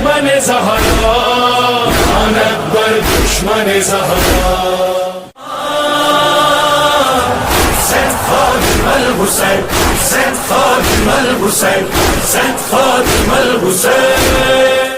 दुश्मन ज़हरा जान अकबर दुश्मन Zahra Sent Khadim al-Hussein, sent Khadim al-Hussein, sent Khadim al-Hussein.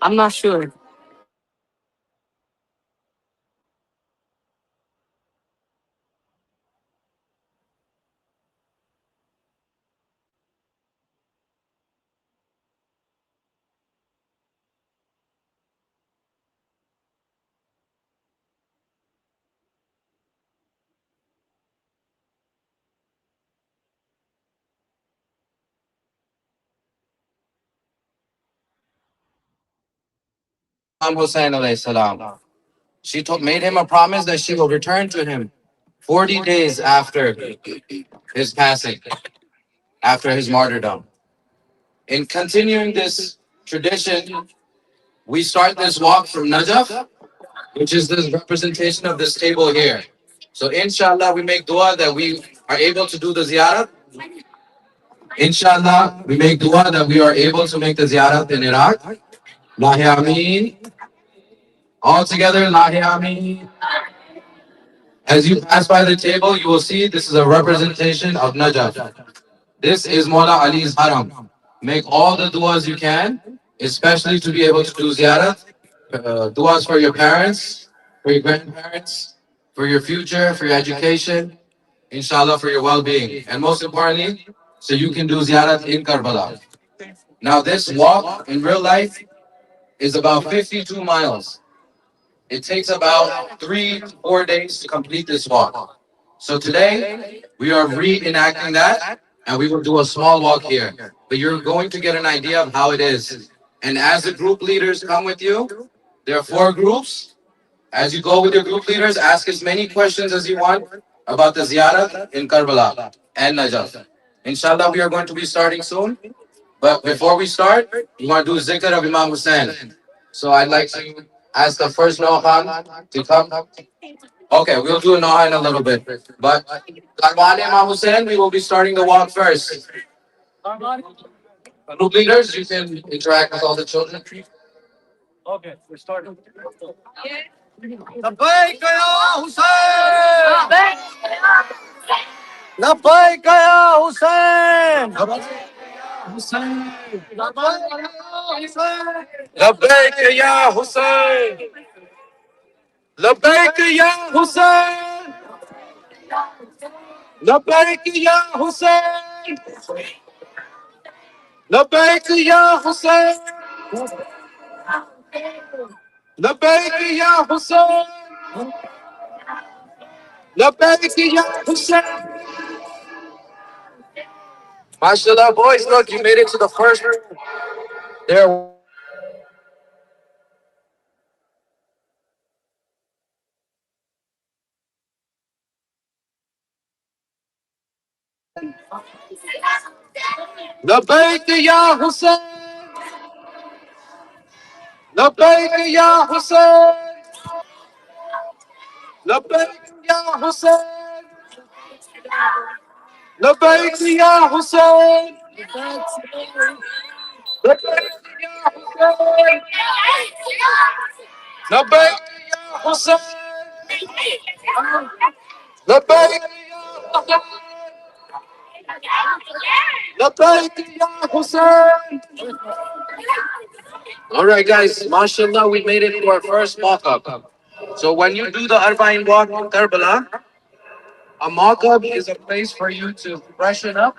I'm not sure. Imam Hussein alayhi salam. She made him a promise that she will return to him 40 days after his passing, after his martyrdom. In continuing this tradition, we start this walk from Najaf, which is the representation of this table here. So inshallah, we make dua that we are able to do the ziyarat. Inshallah, we make dua that we are able to make the ziyarat in Iraq. Lahi Ameen. All together, Lahi Ameen. As you pass by the table, you will see this is a representation of Najaf. This is Mawla Ali's Haram. Make all the duas you can, especially to be able to do ziyarat. Duas for your parents, for your grandparents, for your future, for your education, inshallah for your well-being. And most importantly, so you can do ziyarat in Karbala. Now this walk in real life is about 52 miles. It takes about 3 to 4 days to complete this walk. So today we are reenacting that and we will do a small walk here. But you're going to get an idea of how it is. And as the group leaders come with you, there are 4 groups. As you go with your group leaders, ask as many questions as you want about the ziyarat in Karbala and Najaf. Inshallah, we are going to be starting soon. But before we start, we want to do zikr of Imam Hussain. So I'd like to ask the first Nohan to come. Okay, we'll do a Noha in a little bit. But Karwan Imam Hussain, we will be starting the walk first. Group leaders, you can interact with all the children. لبيك يا حسين لبيك يا حسين لبيك يا حسين لبيك يا حسين لبيك يا حسين لبيك يا حسين لبيك يا حسين لبيك يا حسين. MashaAllah, boys, look, you made it to the first room. There. لبيك يا حسين لبيك يا حسين لبيك يا حسين لبيك يا حسين لبيك يا حسين لبيك يا حسين لبيك يا لبيك يا حسين. All right, guys, mashallah, we made it to our first mock-up. So when you do the Arbaeen walk in Karbala, a mock-up is a place for you to freshen up.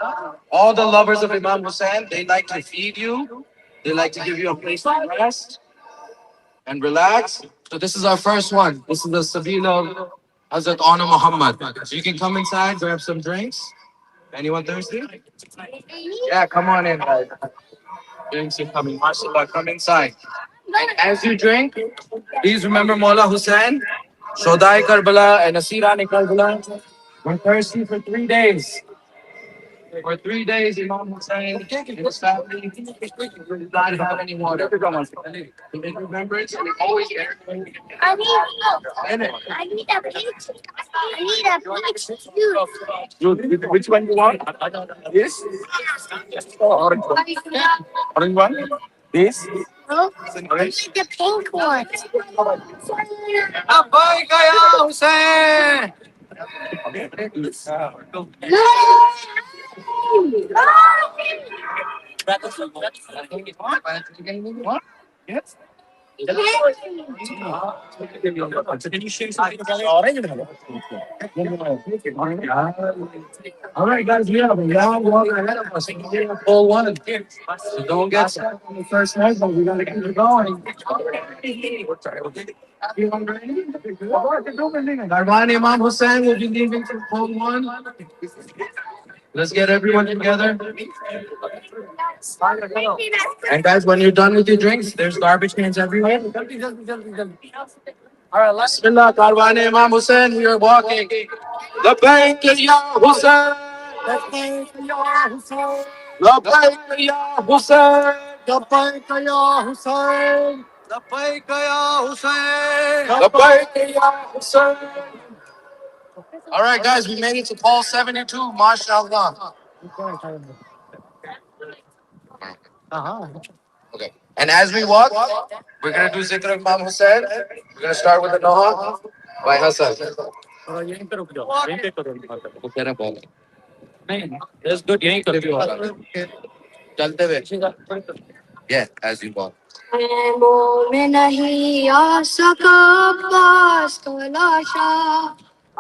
All the lovers of Imam Hussain, they like to feed you. They like to give you a place to rest and relax. So this is our first one. This is the Sabila of Hazrat Anna Muhammad. So you can come inside, grab some drinks. Anyone thirsty? Yeah, come on in, guys. Drinks are coming. MashaAllah, come inside. And as you drink, please remember Maula Hussain, Shodai Karbala, and Asirani Karbala. We're thirsty for 3 days. For 3 days, Imam Hussain and his family did not have any water. In remembrance, we always get I need I need a peach. I need a peach juice. Which one you want? This? Orange one. Orange one? This? Oh, I need the pink one. لبيك يا حسين Yes. All right, guys, we have a long walk ahead of us. We have a full one. So don't get stuck on the first night, but we gotta keep it going. Everyone ready? Arbaeen Imam Hussain will be leaving for full one. Let's get everyone together. And guys, when you're done with your drinks, there's garbage cans everywhere. All right, let's Bismillah, Arbaeen Imam Hussain, we are walking. لبيك يا حسين لبيك يا حسين لبيك يا حسين لبيك يا حسين لبيك يا حسين لبيك يا حسين. All right, guys, we made it to Paul 72, mashallah. Okay. And as we walk, we're going to do Zikr of Imam Hussain. We're going to start with the Noha by Hassan. That's good. Yeah, as you walk. में नहीं आ सका अब्बास का लाशा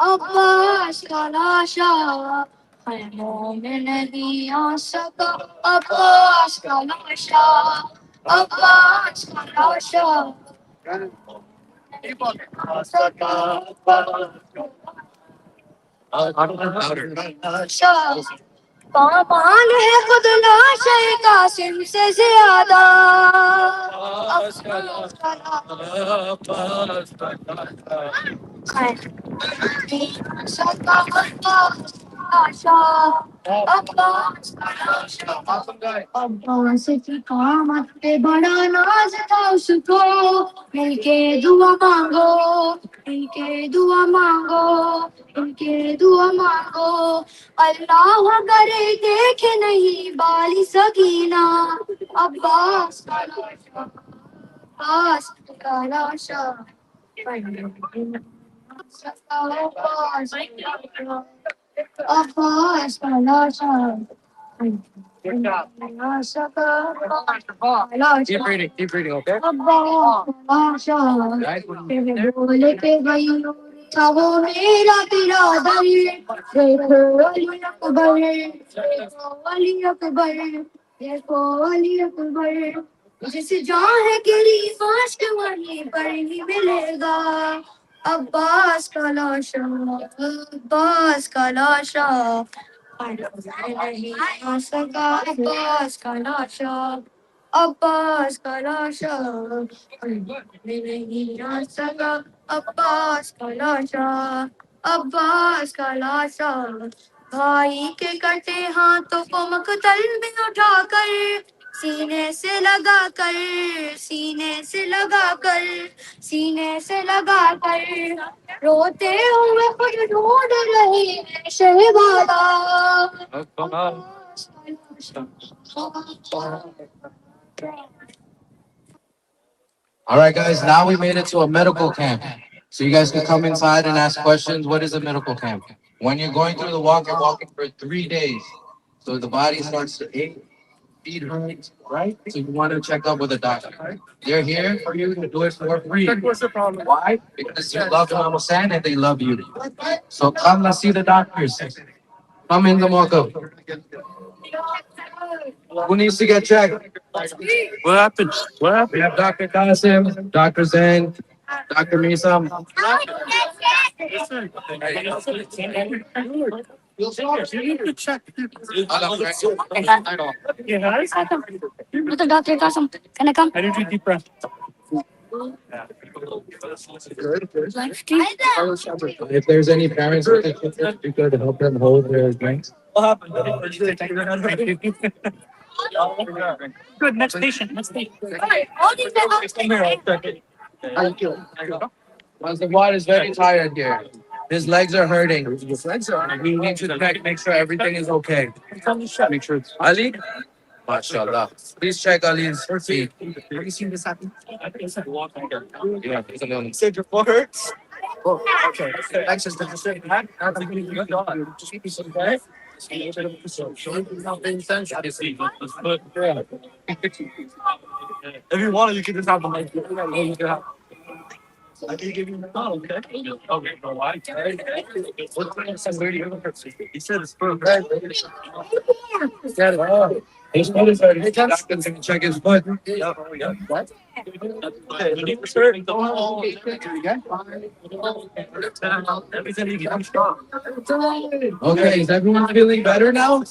अब्बास का लाशा खैमों में नहीं आ सका अब्बास का लाशा अब्बास का लाशा लाशा पामान है खुद लाशे कासिम से ज्यादा अब्बास की कामत पे बड़ा नाज था उसको मिलके दुआ मांगो मिलके दुआ मांगो मिलके दुआ मांगो अल्लाह करे देखे नहीं बाली सकीना अब्बास का लाशा अब्बास का लाशा अब्बास का लाशा Keep reading, okay? बोले के गई था वो मेरा बिरादर देखो अली अकबर देखो अली अकबर देखो अली अकबर जिस जहाँ है गिरी मास्क वहीं पर ही मिलेगा अब्बास का लाशा अब्बास का लाशा नहीं आ सका अब्बास का लाशा अब्बास का लाशा नहीं आ सका अब्बास का लाशा अब्बास का लाशा भाई के कटे हाथों को मकतल में उठाकर सीने से लगा कर सीने से लगा कर सीने से लगा कर रोते हुए खुद ढूंढ रहे हैं शहबादा All right, guys, now we made it to a medical camp. So you guys can come inside and ask questions. What is a medical camp? When you're going through the walk, you're walking for 3 days. So the body starts to ache, feet hurt, right? So you want to check up with a doctor. They're here for you to do it for free. What's the problem? Why? Because you love Imam Hussein and they love you. So come, let's see the doctors. Come in the walk-up. Who needs to get checked? What happened? What happened? We have Dr. Qasim, Dr. Zain, Dr. Misam. You could check. Mr. Dr. Kasam, can I come? I did 2 deep breaths. If there's any parents with the children, you could help them hold their drinks. What happened? Good. Next patient. Next patient. Mazawad is very tired here. His legs are hurting. We need to check, make sure everything is okay. Make sure it's Ali. MashaAllah. Please check Ali's feet. Have you seen this happen? Yeah, it's on the- Said your foot hurts? Oh, okay. Access to the same hand. Good dog. Just keep yourself okay. If you want, you can just have the mic. You can have. I can give you the call, okay? Okay, for why? He said it's perfect. His foot is hurting. Doctor can check his foot. What? Okay, is everyone feeling better now?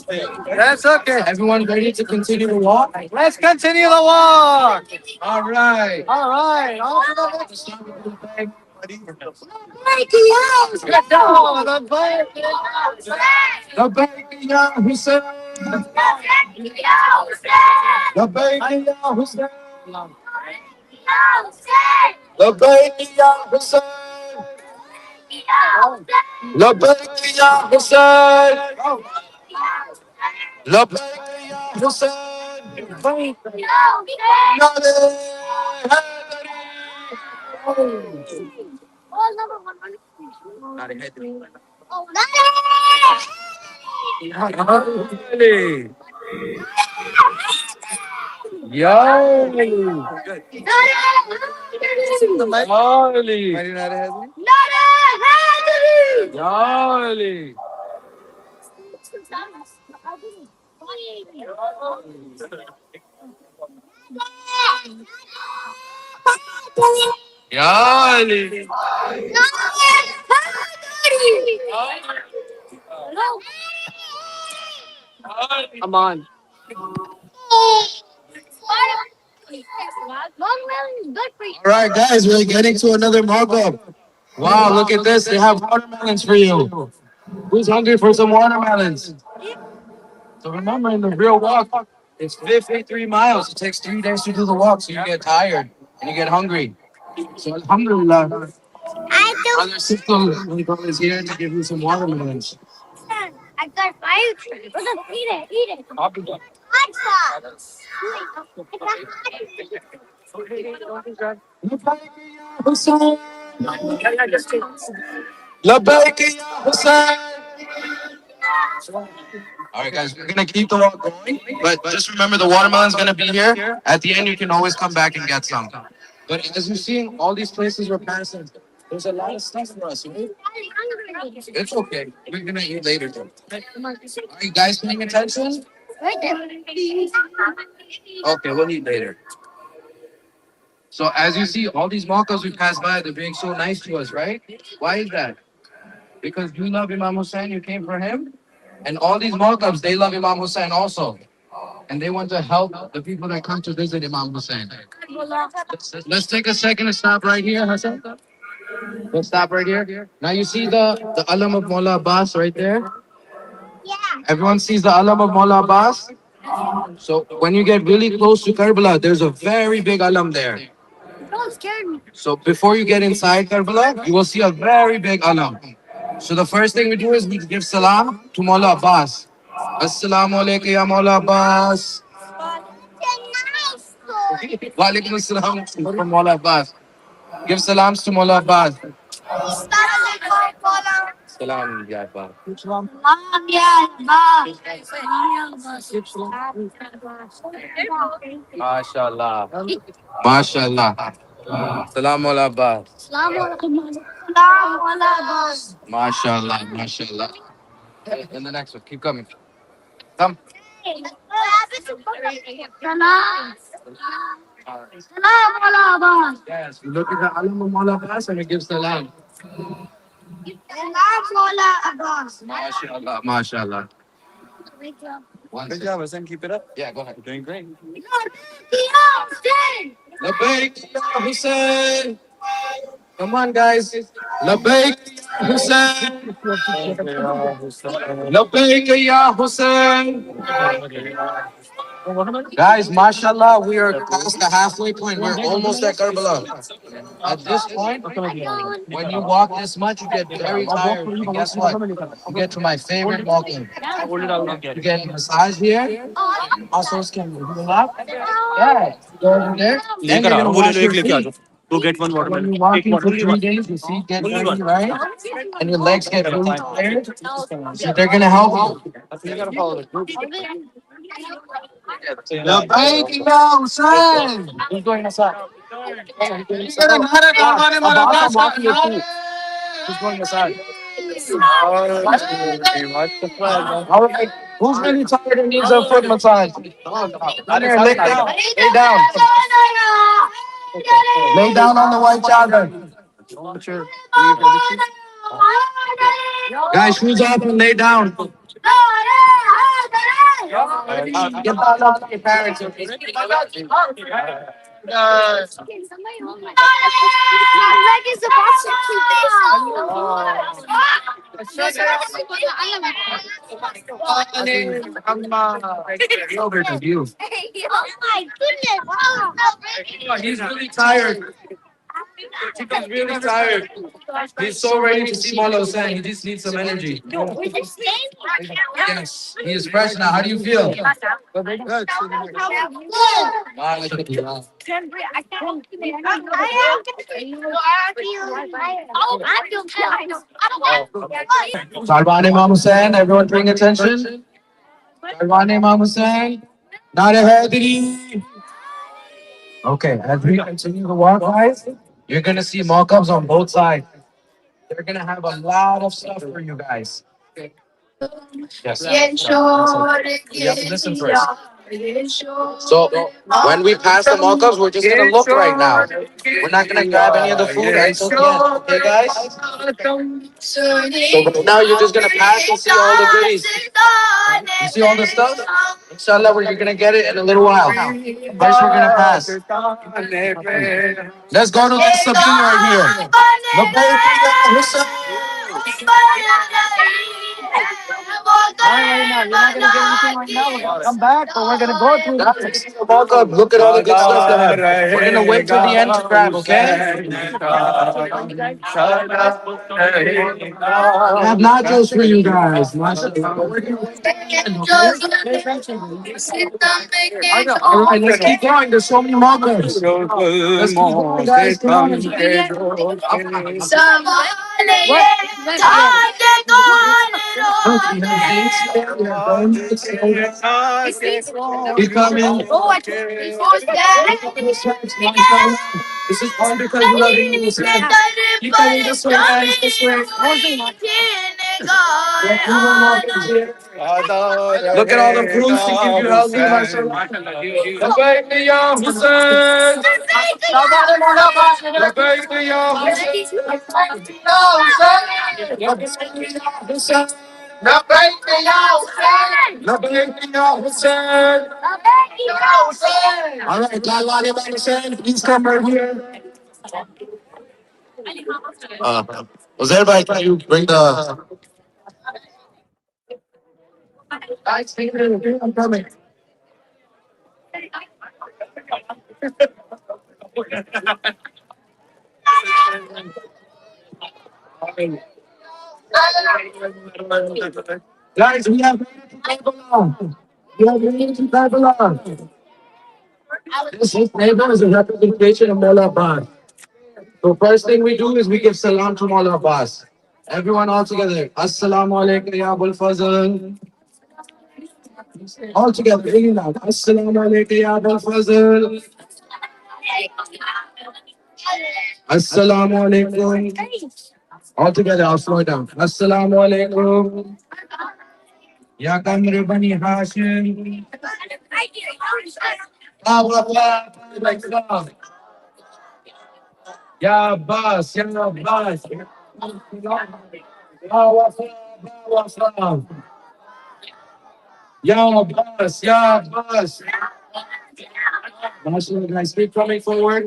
That's okay. Everyone ready to continue to walk? Let's continue the walk. All right. All right. On to the next. Start with the leg. Get down. The bike. لبيك يا حسين لبيك يا حسين لبيك يا حسين لبيك يا حسين لبيك يا حسين نادي هيدري I'm on. All right, guys, we're getting to another markup. Wow, look at this. They have watermelons for you. Who's hungry for some watermelons? So remember, in the real walk, it's 53 miles. It takes 3 days to do the walk, so you get tired and you get hungry. So Alhamdulillah, Brother Siftul is here to give you some watermelons. I got five. Eat it, eat it. Hot sauce. Labbaik ya Hussein. All right, guys, we're gonna keep the walk going, but just remember the watermelon's gonna be here. At the end, you can always come back and get some. But as you've seen, all these places we're passing, there's a lot of stuff for us, right? It's okay. We're gonna eat later. Though. Are you guys paying attention? Okay, we'll eat later. So as you see, all these malkas we pass by, they're being so nice to us, right? Why is that? Because you love Imam Hussein, you came for him, and all these malkams, they love Imam Hussein also. And they want to help the people that come to visit Imam Hussein. Let's take a second to stop right here, Hassan. Let's stop right here. Now you see the alam of Mullah Abbas right there? Yeah. Everyone sees the alam of Mullah Abbas? So when you get really close to Karbala, there's a very big alam there. Don't scare me. So before you get inside Karbala, you will see a very big alam. So the first thing we do is we give salam to Mullah Abbas. Assalamu alaikum ya Mullah Abbas. Nice. Wa alaikum assalam from Mullah Abbas. Give salams to Mullah Abbas. Salam ya Abbas. MashaAllah. MashaAllah. Salam Mullah Abbas. MashaAllah. MashaAllah. And the next one. Keep coming. Come. Yes, we look at the alam of Mullah Abbas and we give salam. MashaAllah. MashaAllah. Good job, Hassan. Keep it up. Yeah, go ahead. You're doing great. Labbaik ya Hussein. Come on, guys. Labbaik ya Hussein. Labbaik ya Hussein. Guys, mashallah, we are past the halfway point. We're almost at Karbala. At this point, when you walk this much, you get very tired. And guess what? You get to my favorite walking. You get massage here. Also, can you up? Yeah. Go over there. Then you're gonna wash your feet. Go get one When watermelon. you're walking for 3 days, your feet get dirty, right? And your legs get really tired. So they're gonna help you. Labbaik ya Hussein. Who's going aside? Who's going aside? All right. Who's really tired and needs a foot massage? Come here, lay down. Lay down. Lay down on the white chadar. Guys, shoes off and lay down. Get down on your parents. Over to you. Oh my goodness. He's really tired. He's really tired. He's so ready to see Mullah Hussein. He just needs some energy. Yes, he is fresh now. How do you feel? Arbaeen Imam Hussein, everyone paying attention? Arbaeen Imam Hussein, Nare Haidari. Okay, as we continue to walk, guys, you're gonna see mock-ups on both sides. They're gonna have a lot of stuff for you guys. Yes. You have to listen first. So when we pass the mock-ups, we're just gonna look right now. We're not gonna grab any of the food until the end. Okay, guys? So right now you're just gonna pass and see all the goodies. You see all the stuff? Inshallah, you're gonna get it in a little while. First, we're gonna pass. Let's go to this subpoena right here. Labbaik ya Hussein. Walk up, look at all the good stuff they have. We're gonna wait till the end to grab, okay? We have nachos for you guys. Mashallah. All right, let's keep going. There's so many markers. Let's keep going, guys. Come on. Keep coming. This is all because you love you. Keep coming this way, guys. This way. Look at all the fruits to give you healthy, mashallah. Labbaik ya Hussein. Labbaik ya Hussein. Labbaik ya Hussein. Labbaik ya Hussein. All right, Lalwani Hussein, please come right here. Uzair bhai, can you bring the... Guys, take it in. I'm coming. Guys, we have made it to Karbala. We have made it to Karbala. This table is a representation of Mullah Abbas. So first thing we do is we give salam to Mullah Abbas. Everyone all together. Assalamu alaikum ya Abul Fazl. All together, really loud. Assalamu alaikum ya Abul Fazl. Assalamu alaikum. All together, I'll slow it down. Assalamu alaikum. Ya Kamr Bani Hashim. Like that. Ya Abbas, Ya Abbas. Ya Wafa. Ya Abbas, Ya Abbas. Mashallah, guys, keep coming forward.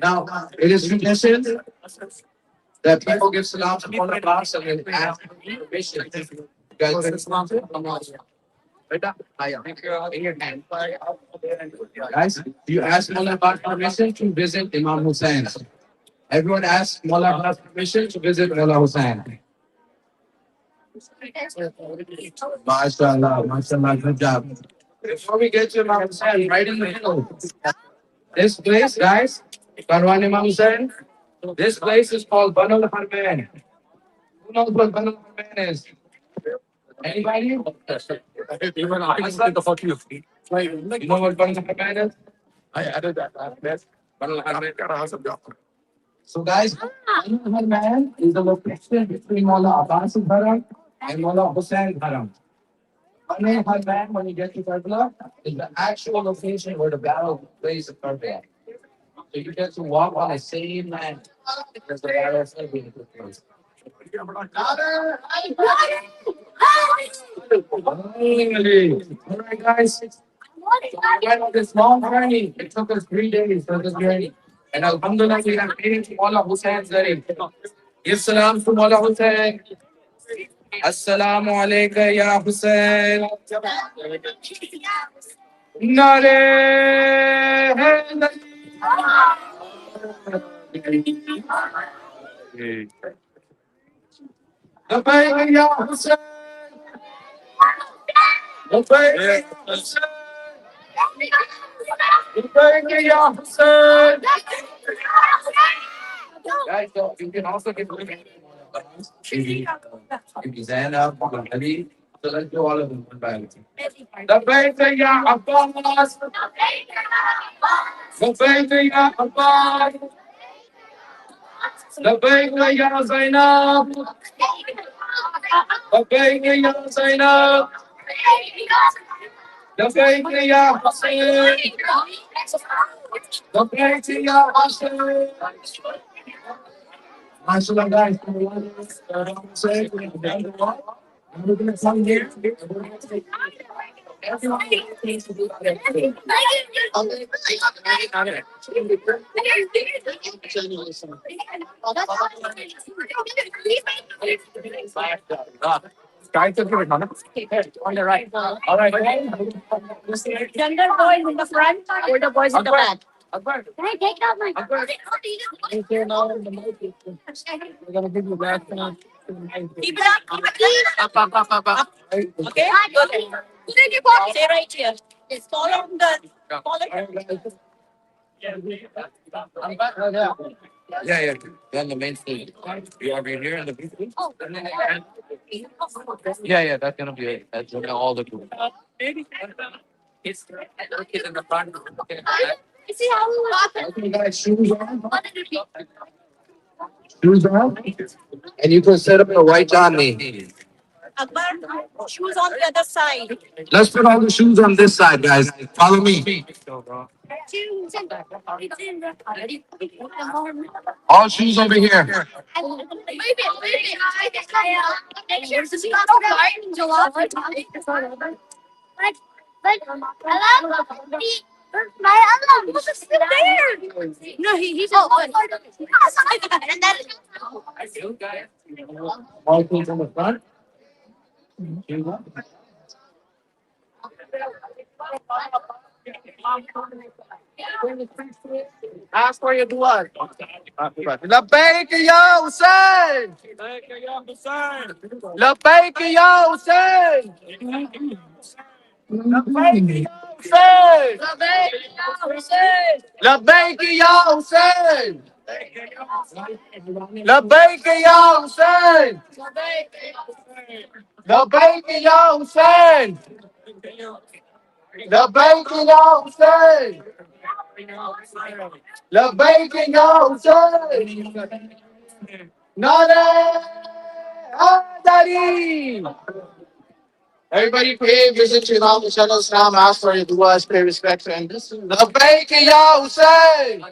Now, it is tradition that people give salam to one Abbas and then ask permission. You guys give salam to him? Guys, do you ask Mullah Abbas permission to visit Imam Hussein? Everyone asks Mullah Abbas permission to visit Mullah Hussein. MashaAllah, MashaAllah, good job. Before we get to Imam Hussein, right in the middle, this place, guys, Karwan Imam Hussein, this place is called Banul Arbaeen. Who knows what Banul Arbaeen is? Anybody? You know what Banul Arbaeen is? I added that. Banul Arbaeen. So guys, Banul Arbaeen is the location between Mullah Abbas's Haram and Mullah Hussein's Haram. Banul Arbaeen, when you get to Karbala, is the actual location where the battle took place in Karbala. So you get to walk on the same land as the battle celebrated took place. Alright guys, we went on this long journey. It took us 3 days for this journey. And Alhamdulillah, we have made it to Mullah Hussein's Zari. Give salam to Mullah Hussein. Assalamu alaikum ya Hussein. Nare Labbaik ya Hussein. Labbaik ya Hussein. Labbaik ya Hussein. Guys, you can also get maybe Zainab, Ali. So let's do all of them one by one. Labbaik ya Abbas. Labbaik ya Abbas. Labbaik ya Zainab. Labbaik ya Zainab. Labbaik ya Hussein. Labbaik ya Hussein. MashaAllah, guys, we're going to come here. Everyone needs to do that. On the right. All right. Younger boys in the front or the boys in the back? Can I take out my? Okay, now the mic is- we're gonna give you back. Keep it up. Keep it up. Up. Okay. Good. Put it in your pocket. Stay right here. Just follow the. Follow. Yeah, yeah. Then the main stage. You are here in the big stage? Oh. Yeah, yeah, that's gonna be it. That's gonna all the group. It's kids in the front. See how we walk. Okay, guys, shoes on. Shoes on. And you can set up the white Johnny. Akbar, shoes on the other side. Let's put all the shoes on this side, guys. Follow me. All shoes over here. Maybe. Next year, since you got in July. But alam, my alam was still there. No, he's and then All shoes on the front. Ask for your dua. Labbaik ya Hussein. Labbaik ya Hussein. Labbaik ya Hussein. Labbaik ya Hussein. Labbaik ya Hussein. Labbaik ya Hussein. Labbaik ya Hussein. Labbaik ya Hussein. Nare Hadari. Everybody pray, visit your Imam Hussain's Islam, ask for your duas, pay respect to him. Labbaik ya Hussein.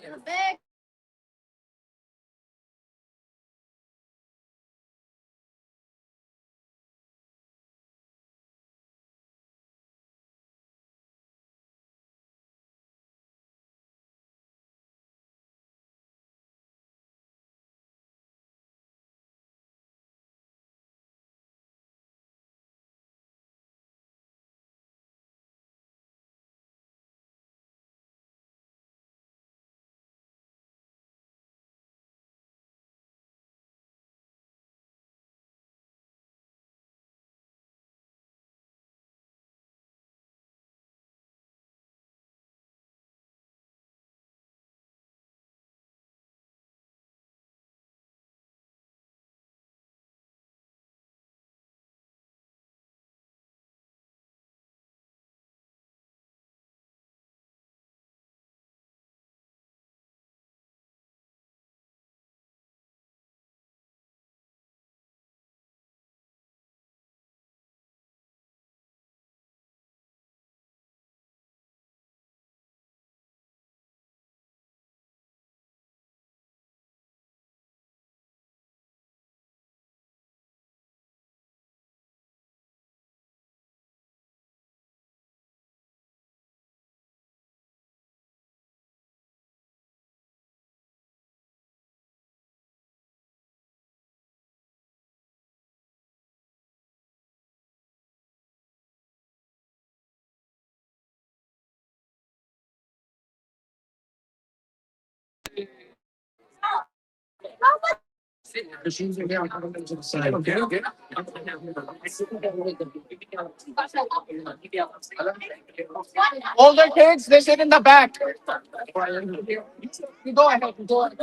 Older kids, they sit in the back. You go ahead. Go ahead.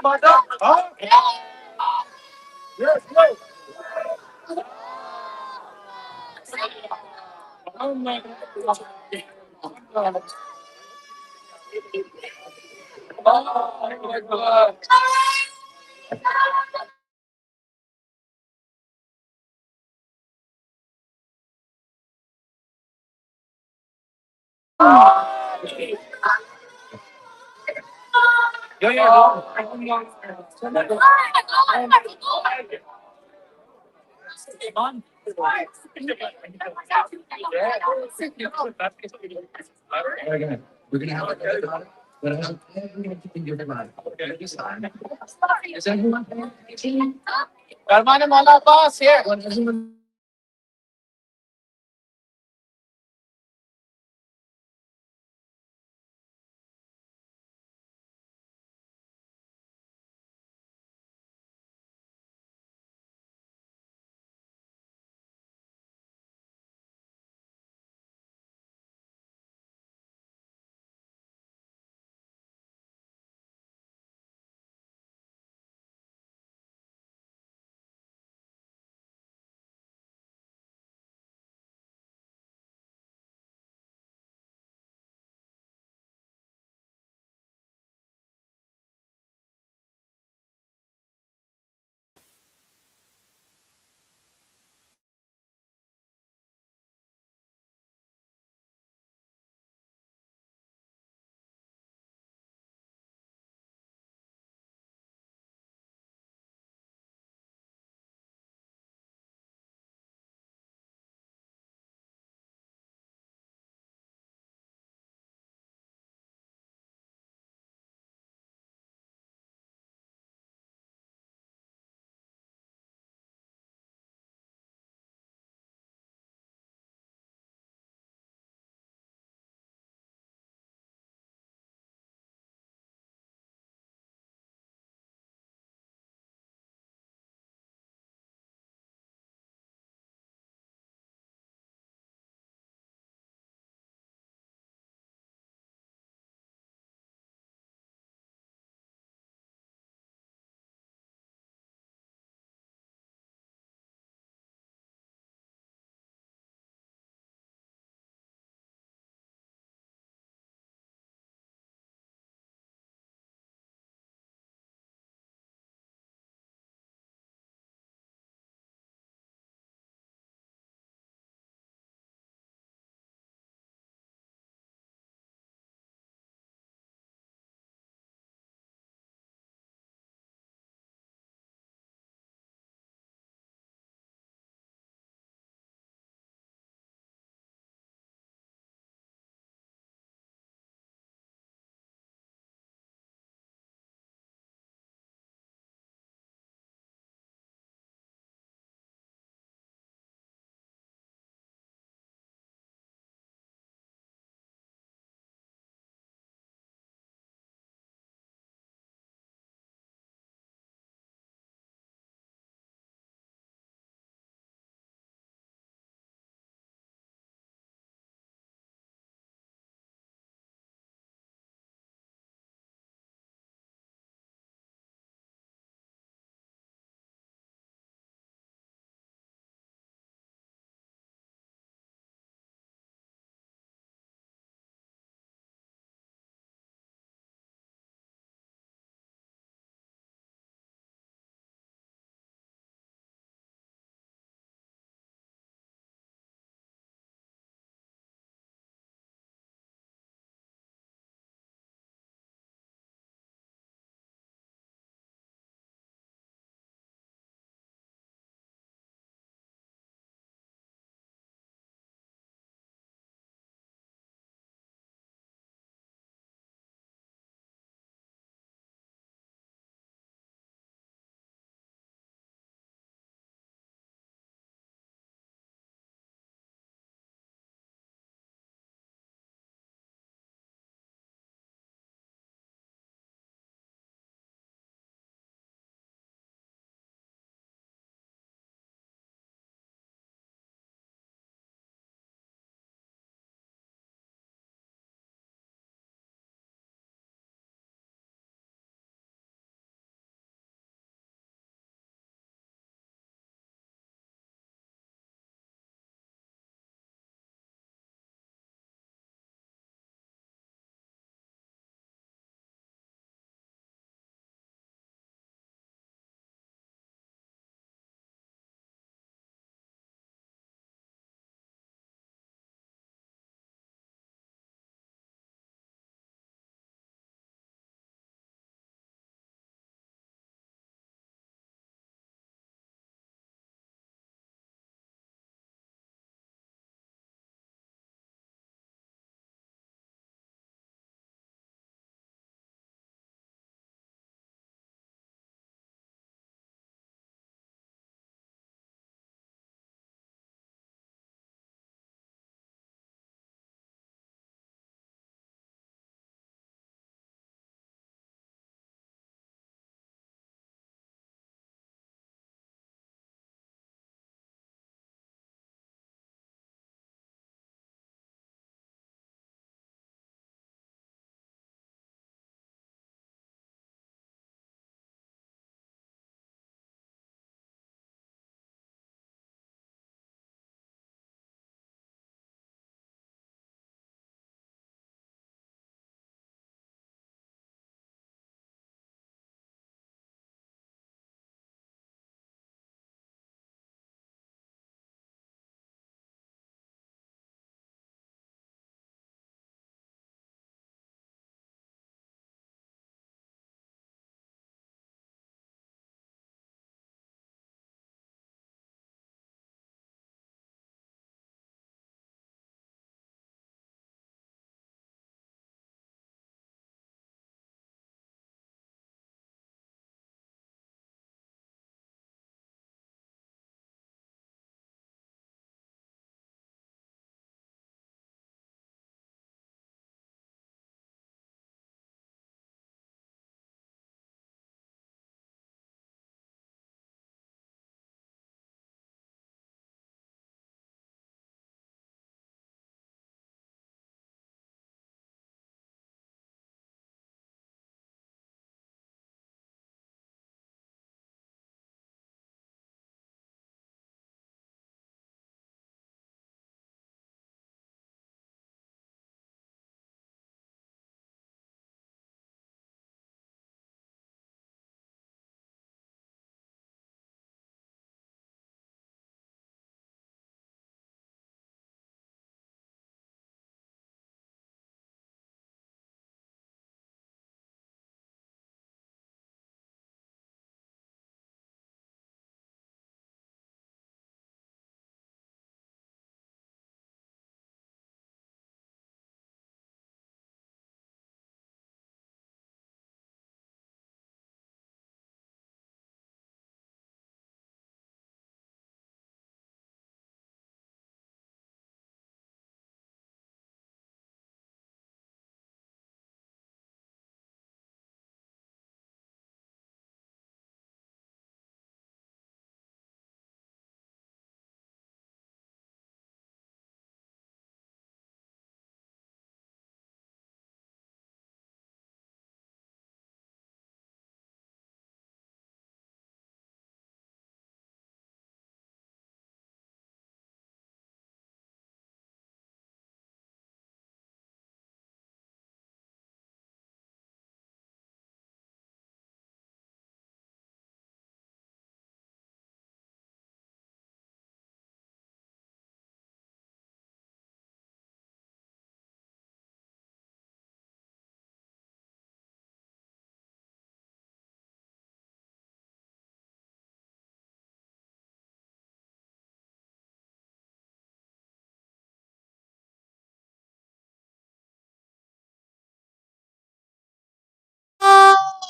Mother. Huh? Yes, yes. Oh my God. Oh my God. Yeah, yeah. Again, we're gonna have a but I have everyone to give them out. This time. Is everyone paying? Karmana mala boss here. Everyone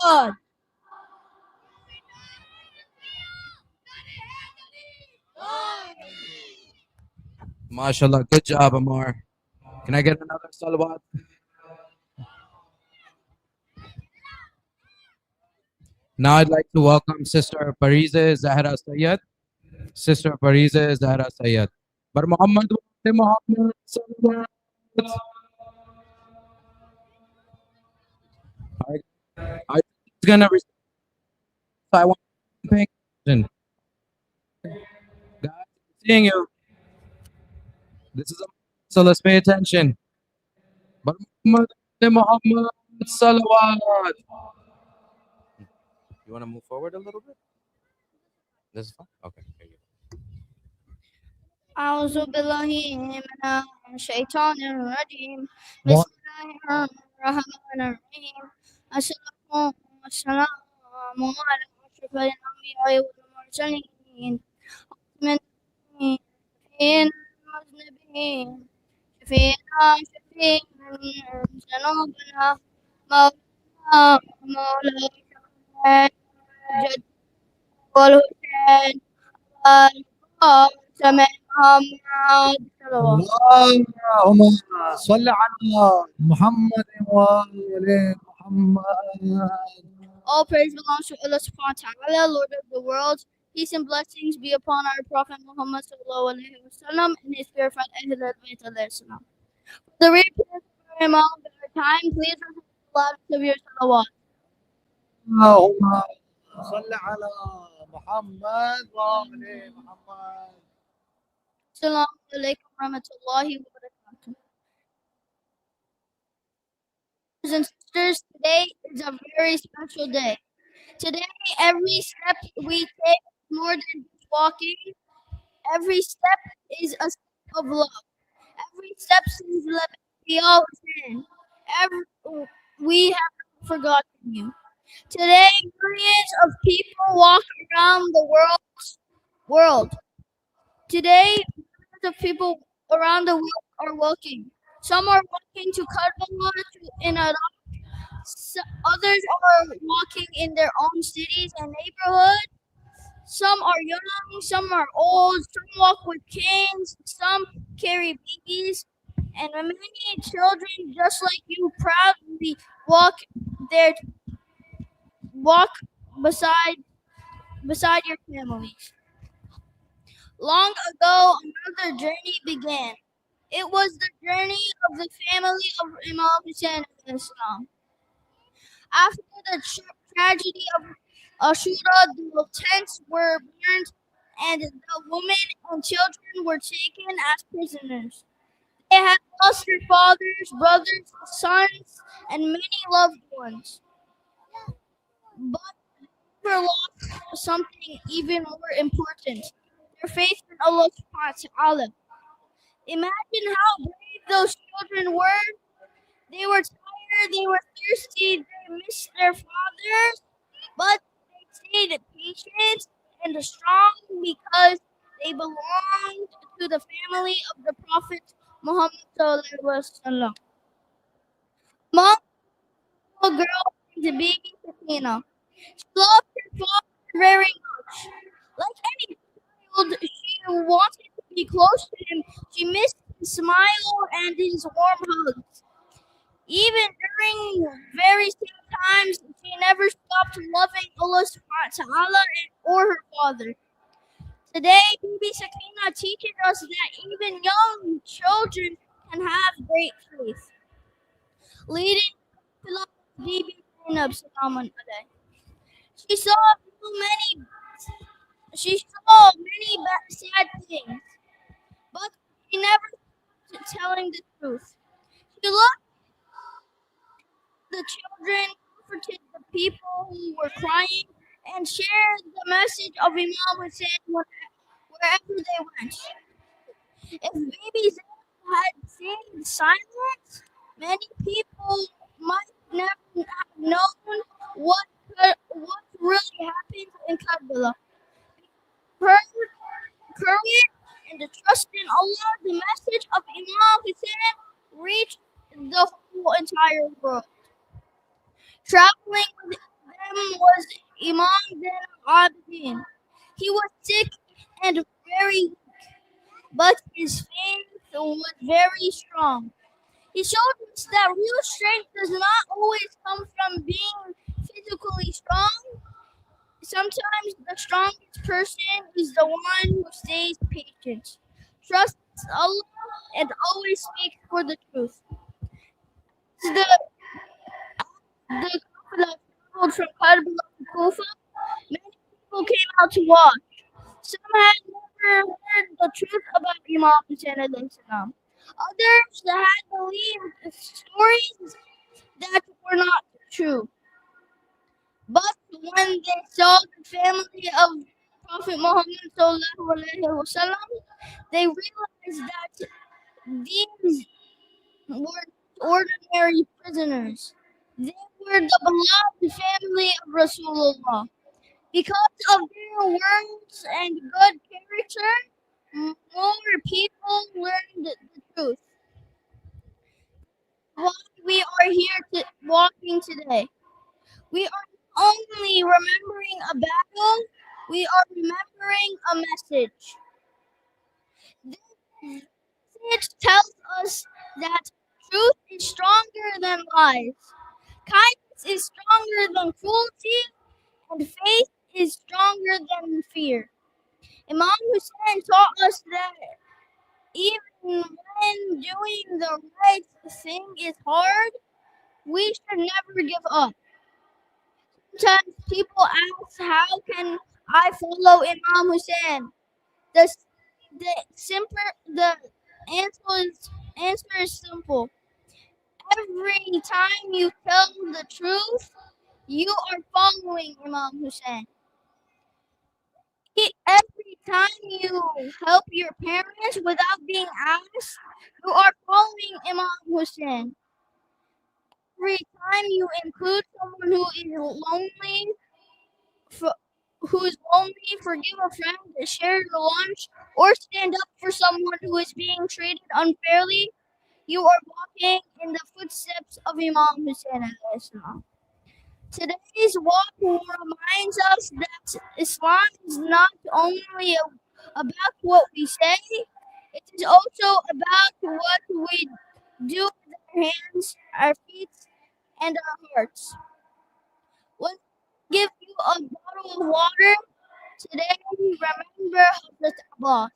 salawat. MashaAllah. Good job, Amar. Can I get another salawat? Now I'd like to welcome Sister Parize Zahra Sayyed. Sister Parize Zahra Sayyed. But Muhammad Muhammad salawat. I was gonna recite. I want to pay attention. Guys, I'm seeing you. This is a so let's pay attention. But Muhammad Muhammad salawat. You want to move forward a little bit? This is fine. Okay. Here you go. أعوذ بالله من الشيطان الرجيم بسم الله الرحمن الرحيم الصلاة والسلام على أشرف الأنبياء والمرسلين من النبيين المذنبين شفينا شفيع ذنوبنا مولانا جد والحسين سمع محمد صلوات. اللهم صل على محمد وآل محمد. All praise belongs to Allah subhanahu wa ta'ala, Lord of the worlds. Peace and blessings be upon our Prophet Muhammad sallallahu alaihi wasallam and his purified Ahl al-Bayt alayhi salam. For the repentance of Imam of our time, please recite the loudest of your salawat. اللهم صل على محمد وآل محمد. Assalamu alaikum wa rahmatullahi wa barakatuh. Brothers and sisters, today is a very special day. Today, every step we take is more than just walking. Every step is a step of love. Every step seems like we always in. We have not forgotten you. Today, millions of people walk around the world. Today, millions of people around the world are walking. Some are walking to Karbala in Iraq. Others are walking in their own cities and neighborhoods. Some are young, some are old, some walk with canes, some carry babies, and many children, just like you, proudly walk beside your families. Long ago, another journey began. It was the journey of the family of Imam Hussein alayhi salam. After the tragedy of Ashura, the tents were burned and the women and children were taken as prisoners. They had lost their fathers, brothers, sons, and many loved ones. But they were lost something even more important, their faith in Allah subhanahu wa ta'ala. Imagine how brave those children were. They were tired, they were thirsty, they missed their fathers, but they stayed patient and strong because they belonged to the family of the Prophet Muhammad sallallahu alaihi wasallam. Mom, a girl named Baby Sakina. She loved her father very much. Like any child, she wanted to be close to him. She missed his smile and his warm hugs. Even during very same times, she never stopped loving Allah subhanahu wa ta'ala or her father. Today, Bibi Sakina teaches us that even young children can have great faith. Leading to Bibi Zainab Salaman Alayh. She saw many sad things, but she never stopped telling the truth. She loved the children, comforted the people who were crying, and shared the message of Imam Hussein wherever they went. If Baby Zainab had stayed silent, many people might never have known what really happened in Karbala. Her courage and the trust in Allah, the message of Imam Hussein reached the whole entire world. Traveling with was Imam Zain al-Abidin. He was sick and very weak, but his faith was very strong. He showed us that real strength does not always come from being physically strong. Sometimes the strongest person is the one who stays patient, trusts Allah, and always speaks for the truth. The Qafla traveled from Karbala to Kufa. Many people came out to watch. Some had never heard the truth about Imam Hussein alayhi salam. Others had believed stories that were not true. But when they saw the family of Prophet Muhammad sallallahu alaihi wasallam, they realized that these were ordinary prisoners. They were the beloved family of Rasulullah. Because of their words and good character, more people learned the truth. Why we are here walking today. We are not only remembering a battle, we are remembering a message. This message tells us that truth is stronger than lies, kindness is stronger than cruelty, and faith is stronger than fear. Imam Hussein taught us that even when doing the right thing is hard, we should never give up. Sometimes people ask, how can I follow Imam Hussein? The, the answer is simple. Every time you tell the truth, you are following Imam Hussein. Every time you help your parents without being asked, you are following Imam Hussein. Every time you include someone who is lonely, forgive a friend, share your lunch, or stand up for someone who is being treated unfairly, you are walking in the footsteps of Imam Hussein alayhi salam. Today's walk reminds us that Islam is not only about what we say, it is also about what we do with our hands, our feet, and our hearts. When we give you a bottle of water, today remember Hazrat Abbas.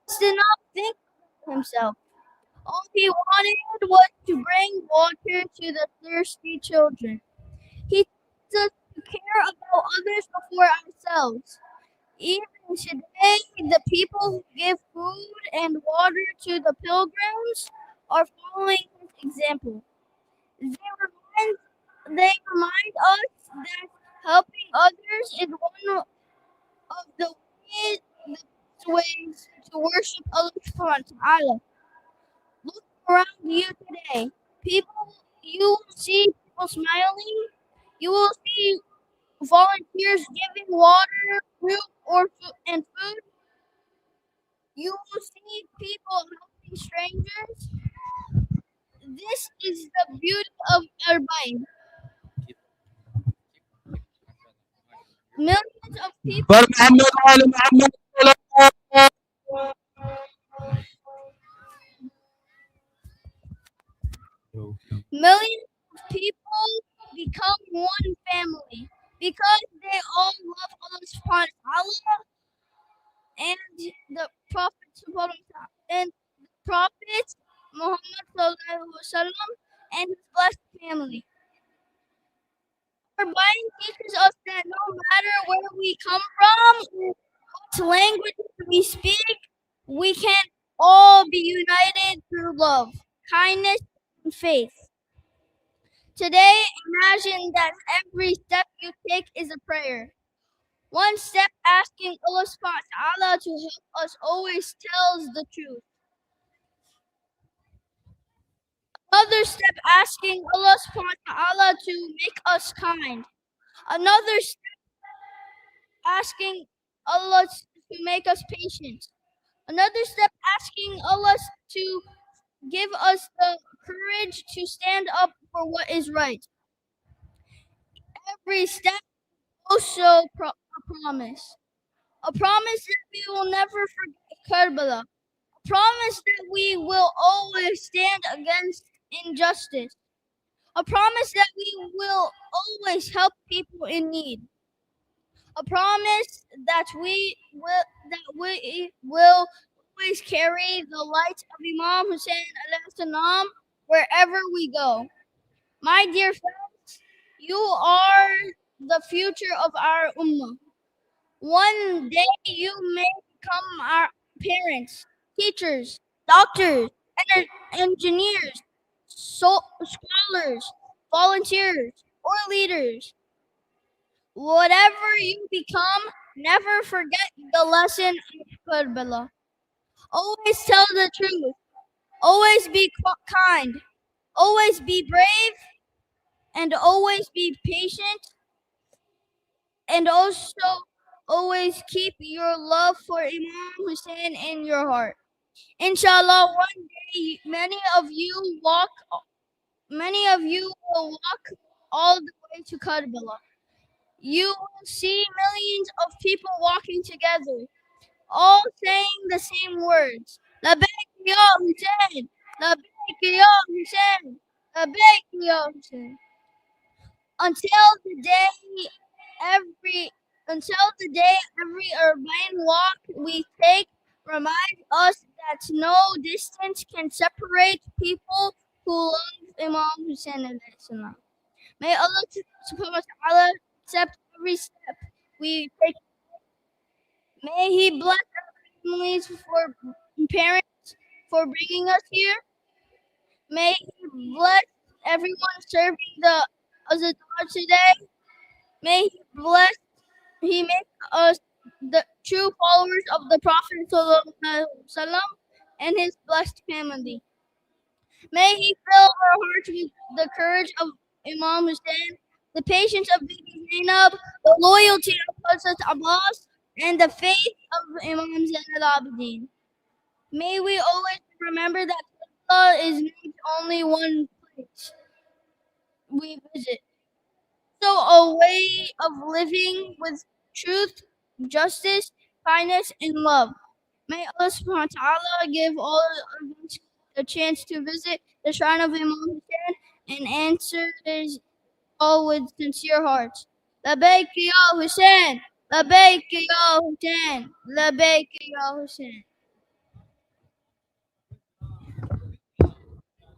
He did not think of himself. All he wanted was to bring water to the thirsty children. He teaches us to care about others before ourselves. Even today, the people who give food and water to the pilgrims are following his example. They remind us that helping others is one of the ways to worship Allah subhanahu wa ta'ala. Look around you today. You will see people smiling. You will see volunteers giving water, fruit, and food. You will see people helping strangers. This is the beauty of Arbaeen. Millions of people, محمد وآل محمد millions of people become one family because they all love Allah subhanahu wa ta'ala and the Prophet and the Prophet Muhammad sallallahu alaihi wasallam and his blessed family. Our Bible teaches us that no matter where we come from, what language we speak, we can all be united through love, kindness, and faith. Today, imagine that every step you take is a prayer. One step asking Allah subhanahu wa ta'ala to help us always tells the truth. Another step asking Allah subhanahu wa ta'ala to make us kind. Another step asking Allah to make us patient. Another step asking Allah to give us the courage to stand up for what is right. Every step also a promise. A promise that we will never forget Karbala. A promise that we will always stand against injustice. A promise that we will always help people in need. A promise that we will always carry the light of Imam Hussein alayhi salam wherever we go. My dear friends, you are the future of our ummah. One day you may become our parents, teachers, doctors, engineers, scholars, volunteers, or leaders. Whatever you become, never forget the lesson of Karbala. Always tell the truth. Always be kind. Always be brave. And always be patient. And also always keep your love for Imam Hussein in your heart. Inshallah, one day many of you will walk all the way to Karbala. You will see millions of people walking together, all saying the same words. Labbaik ya Hussein, Labbaik ya Hussein, Labbaik ya Hussein. Until the day every every Arbaeen walk we take reminds us that no distance can separate people who love Imam Hussein alayhi salam. May Allah subhanahu wa ta'ala accept every step we take. May He bless our families for parents for bringing us here. May He bless everyone serving the Azadar today. May He make us the true followers of the Prophet Sallallahu Alaihi Wasallam and his blessed family. May He fill our hearts with the courage of Imam Hussein, the patience of Bibi Zainab, the loyalty of Hazrat Abbas, and the faith of Imam Zain al-Abidin. May we always remember that Allah is not only one place we visit, so a way of living with truth, justice, kindness, and love. May Allah subhanahu wa ta'ala give all of us a chance to visit the shrine of Imam Hussein and answer his call with sincere hearts. Labbaik ya Hussein, Labbaik ya Hussein, Labbaik ya Hussein.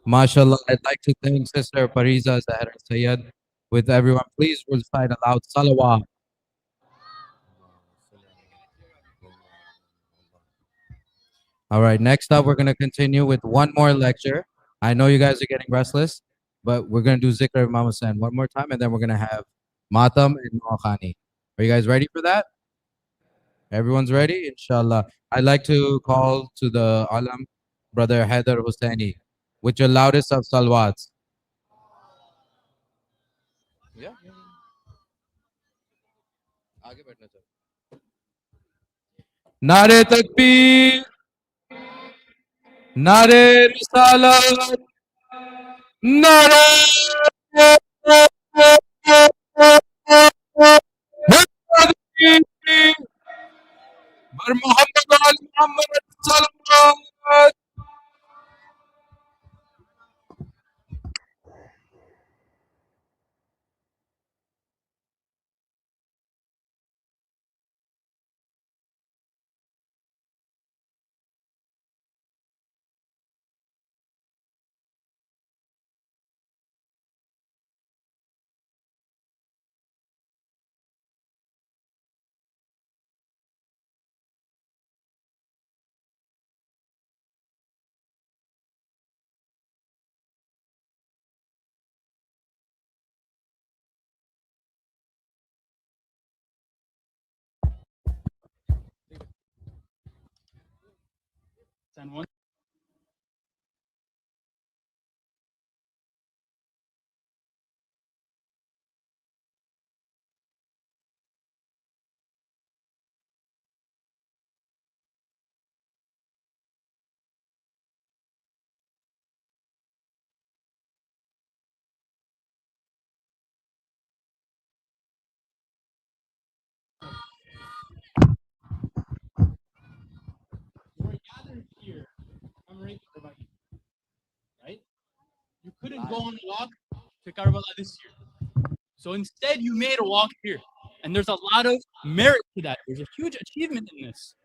MashaAllah, I'd like to thank Sister Pariza Zahra Sayyad with everyone. Please recite aloud salawat. All right, next up, we're going to continue with one more lecture. I know you guys are getting restless, but we're going to do Zikr of Imam Hussain one more time, and then we're going to have Matam and Mawkhani. Are you guys ready for that? Everyone's ready? Inshallah. I'd like to call to the Alam, Brother Haider Hussaini, with your loudest of salawats. Yeah. Nare Takbir, Nare Risalat, Nare Bar Muhammad Ali Muhammad Salawat. couldn't go on a walk to Karbala this year. So instead, you made a walk here. And there's a lot of merit to that. There's a huge achievement in this.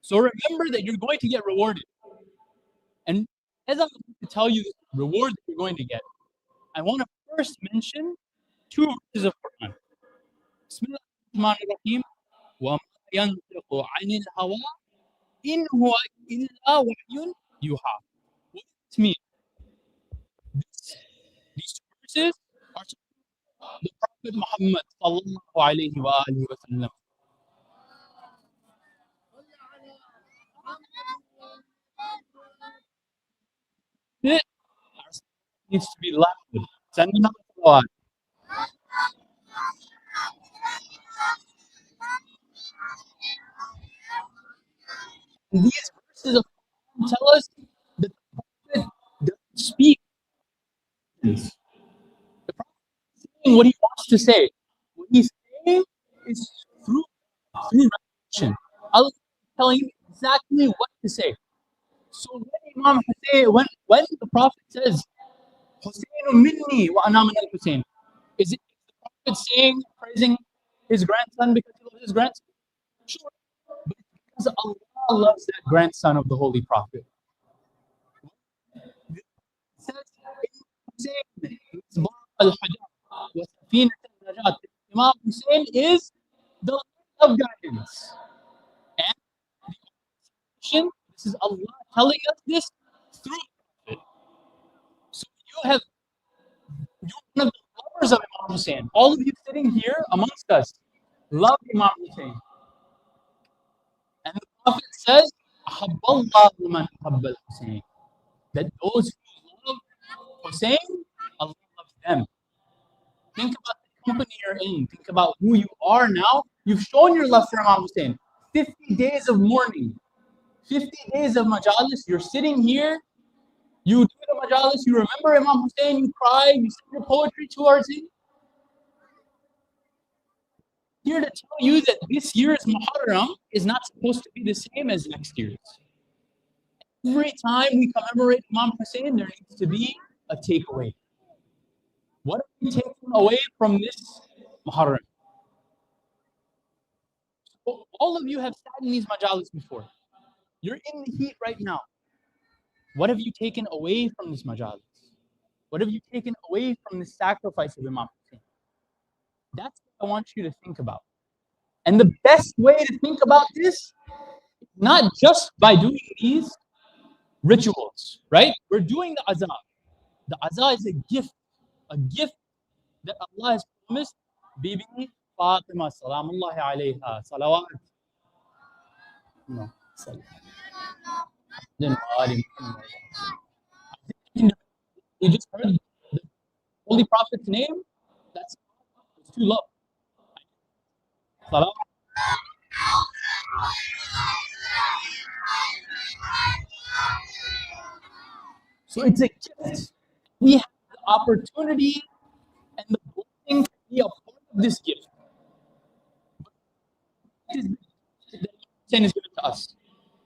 So remember that you're going to get rewarded. And as I'm going to tell you the reward that you're going to get, I want to first mention 2 verses of Quran. Bismillah ar-Rahman ar-Rahim. وَمَا يَنْطِقُ عَنِ الْهَوَىٰ إِنْ هُوَ إِلَّا وَحْيٌ يُوحَىٰ. What does this mean? These 2 verses are the Prophet Muhammad sallallahu alayhi wa alihi wa sallam. It needs to be loud. Send another salawat. These verses of Quran tell us that the Prophet doesn't speak. The Prophet is saying what he wants to say. What he's saying is through revelation. Allah is telling him exactly what to say. So when Imam Hussein, when the Prophet says, Husseinu minni wa ana min al-Hussein, is it the Prophet saying, praising his grandson because he loves his grandson? Sure. But it's because Allah loves that grandson of the Holy Prophet. It says, Hussein, Misbah al-Hajjah, wa Safinat al-Najat. Imam Hussein is the light of guidance. And the this is Allah telling us this through the Prophet. So you're one of the lovers of Imam Hussein. All of you sitting here amongst us love Imam Hussein. And the Prophet says, "Ahabballahu man ahabba al-Hussein." That those who love Hussein, Allah loves them. Think about the company you're in. Think about who you are now. You've shown your love for Imam Hussein. 50 days of mourning. 50 days of majalis, you're sitting here, you do the majalis, you remember Imam Hussein, you cry, you sing your poetry towards him. Here to tell you that this year's Muharram is not supposed to be the same as next year's. Every time we commemorate Imam Hussein, there needs to be a takeaway. What are we taking away from this Muharram? So all of you have sat in these majalis before. You're in the heat right now. What have you taken away from this majalis? What have you taken away from the sacrifice of Imam Hussein? That's what I want you to think about. And the best way to think about this, not just by doing these rituals, right? We're doing the azah. The azah is a gift that Allah has promised. Bibi Fatima, salamullahi alayha, salawat. No, you just heard the Holy Prophet's name. That's too low. So it's a gift. We have the opportunity and the blessing to be a part of this gift. But it is that Hussein is given to us,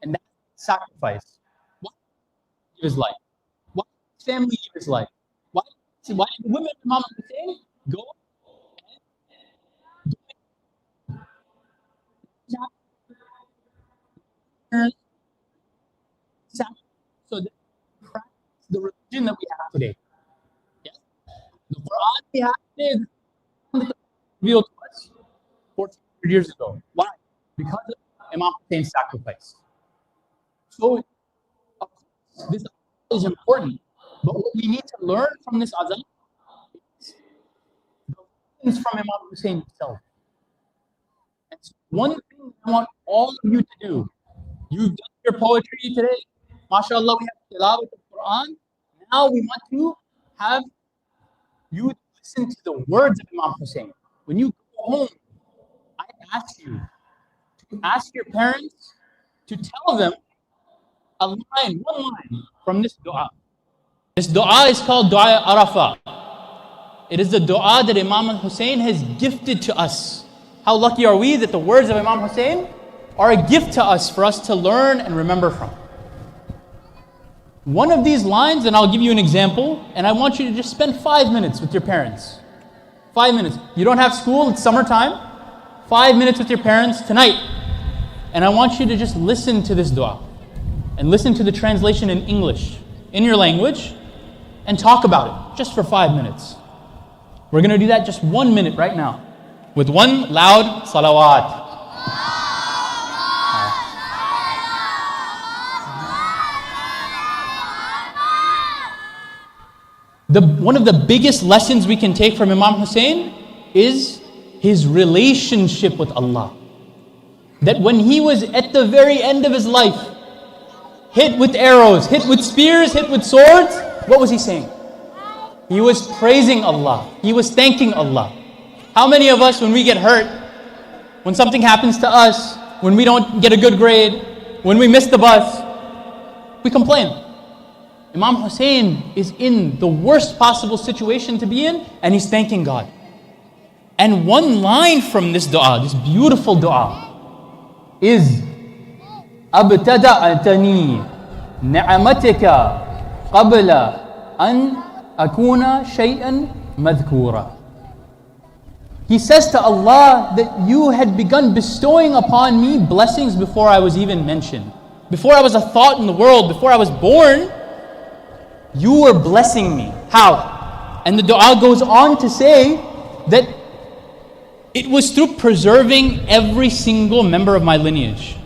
and that's sacrifice. Why did he give his life? Why did his family give his life? Why did the women of Imam Hussein go and so that we practice the religion that we have today? Yes? The Quran we have today is revealed to us 1400 years ago. Why? Because of Imam Hussein's sacrifice. So, of course, this is important. But what we need to learn from this azan is the lessons from Imam Hussein himself. And so one thing I want all of you to do, you've done your poetry today. MashaAllah, we have tilawat of Quran. Now we want to have you listen to the words of Imam Hussein. When you go home, I ask you to ask your parents to tell them a line, one line from this dua. This dua is called Dua Arafah. It is the dua that Imam Hussein has gifted to us. How lucky are we that the words of Imam Hussein are a gift to us for us to learn and remember from. One of these lines, and I'll give you an example, and I want you to just spend 5 minutes with your parents. 5 minutes. You don't have school, it's summertime. 5 minutes with your parents tonight. And I want you to just listen to this dua. And listen to the translation in English, in your language, and talk about it, just for 5 minutes. We're going to do that just 1 minute right now, with one loud salawat. One of the biggest lessons we can take from Imam Hussein is his relationship with Allah. That when he was at the very end of his life, hit with arrows, hit with spears, hit with swords, what was he saying? He was praising Allah. He was thanking Allah. How many of us, when we get hurt, when something happens to us, when we don't get a good grade, when we miss the bus, we complain? Imam Hussein is in the worst possible situation to be in, and he's thanking God. And one line from this dua, this beautiful dua, is أبتدأتني نعمتك قبل أن أكون شيئا مذكورا. He says to Allah that you had begun bestowing upon me blessings before I was even mentioned. Before I was a thought in the world, before I was born, you were blessing me. How? And the dua goes on to say that it was through preserving every single member of my lineage.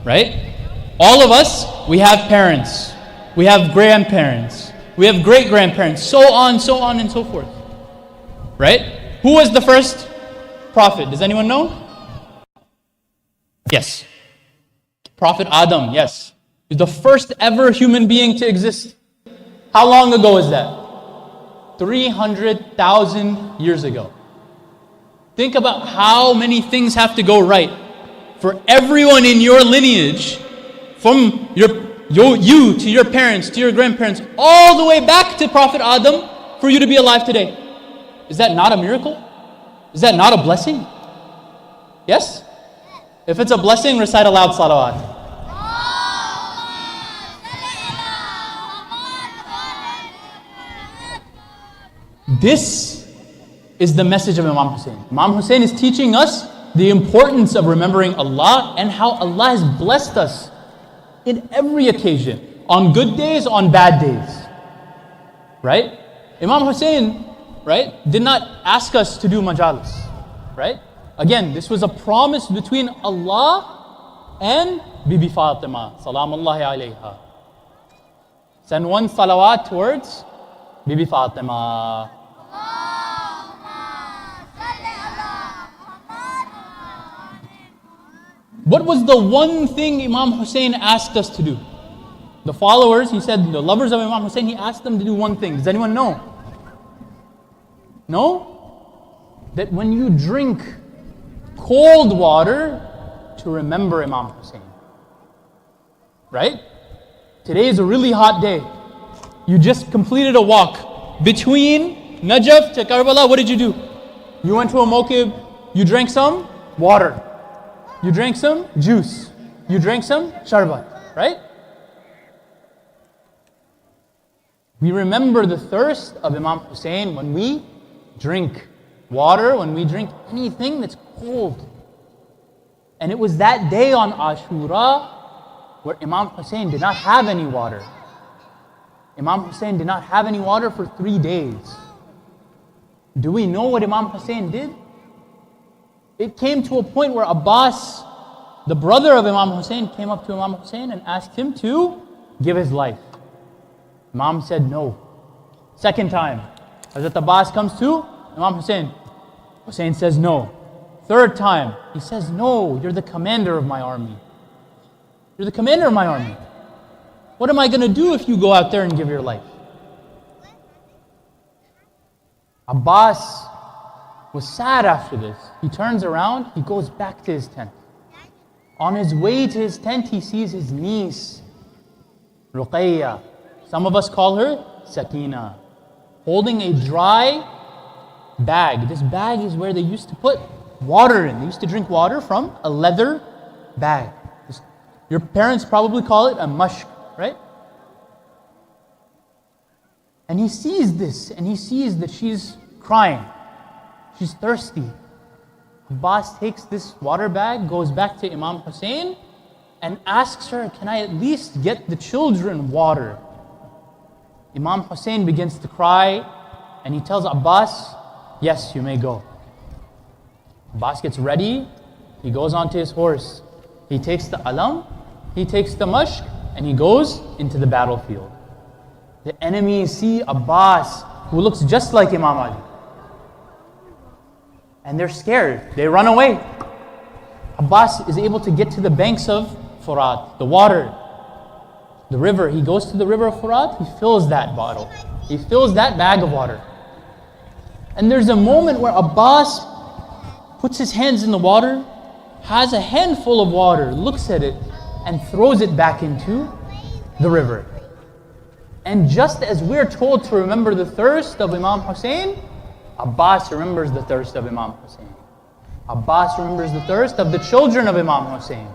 Right? All of us, we have parents, we have grandparents, we have great-grandparents, so on and so forth. Right? Who was the first prophet? Does anyone know? Yes. Prophet Adam, yes. He's the first ever human being to exist. How long ago is that? 300,000 years ago. Think about how many things have to go right for everyone in your lineage, from you to your parents, to your grandparents, all the way back to Prophet Adam, for you to be alive today. Is that not a miracle? Is that not a blessing? Yes? If it's a blessing, recite aloud salawat. This is the message of Imam Hussein. Imam Hussein is teaching us the importance of remembering Allah and how Allah has blessed us in every occasion, on good days, on bad days. Right? Imam Hussein, right, did not ask us to do majalis. Right? Again, this was a promise between Allah and Bibi Fatima, salamullahi alayha. Send one salawat towards Bibi Fatima. What was the one thing Imam Hussein asked us to do? The followers, he said, the lovers of Imam Hussein, he asked them to do one thing. Does anyone know? No? That when you drink cold water, to remember Imam Hussein. Right? Today is a really hot day. You just completed a walk between Najaf to Karbala. What did you do? You went to a mokib, you drank some water. You drank some juice. You drank some sharbat, right? We remember the thirst of Imam Hussein when we drink water, when we drink anything that's cold. And it was that day on Ashura where Imam Hussein did not have any water. Imam Hussein did not have any water for 3 days. Do we know what Imam Hussein did? It came to a point where Abbas, the brother of Imam Hussein, came up to Imam Hussein and asked him to give his life. Imam said no. Second time, Hazrat Abbas comes to Imam Hussein. Hussein says no. Third time, he says no, you're the commander of my army. You're the commander of my army. What am I going to do if you go out there and give your life? Abbas was sad after this. He turns around, he goes back to his tent. On his way to his tent, he sees his niece, Ruqayya. Some of us call her Sakina, holding a dry bag. This bag is where they used to put water in. They used to drink water from a leather bag. Your parents probably call it a mushk, right? And he sees this, and he sees that she's crying. She's thirsty. Abbas takes this water bag, goes back to Imam Hussein, and asks her, can I at least get the children water? Imam Hussein begins to cry, and he tells Abbas, yes, you may go. Abbas gets ready, he goes onto his horse. He takes the alam, he takes the mashk, and he goes into the battlefield. The enemies see Abbas, who looks just like Imam Ali. And they're scared, they run away. Abbas is able to get to the banks of Furat, the water, the river. He goes to the river of Furat, he fills that bottle. He fills that bag of water. And there's a moment where Abbas puts his hands in the water, has a handful of water, looks at it, and throws it back into the river. And just as we're told to remember the thirst of Imam Hussein, Abbas remembers the thirst of Imam Hussein. Abbas remembers the thirst of the children of Imam Hussein.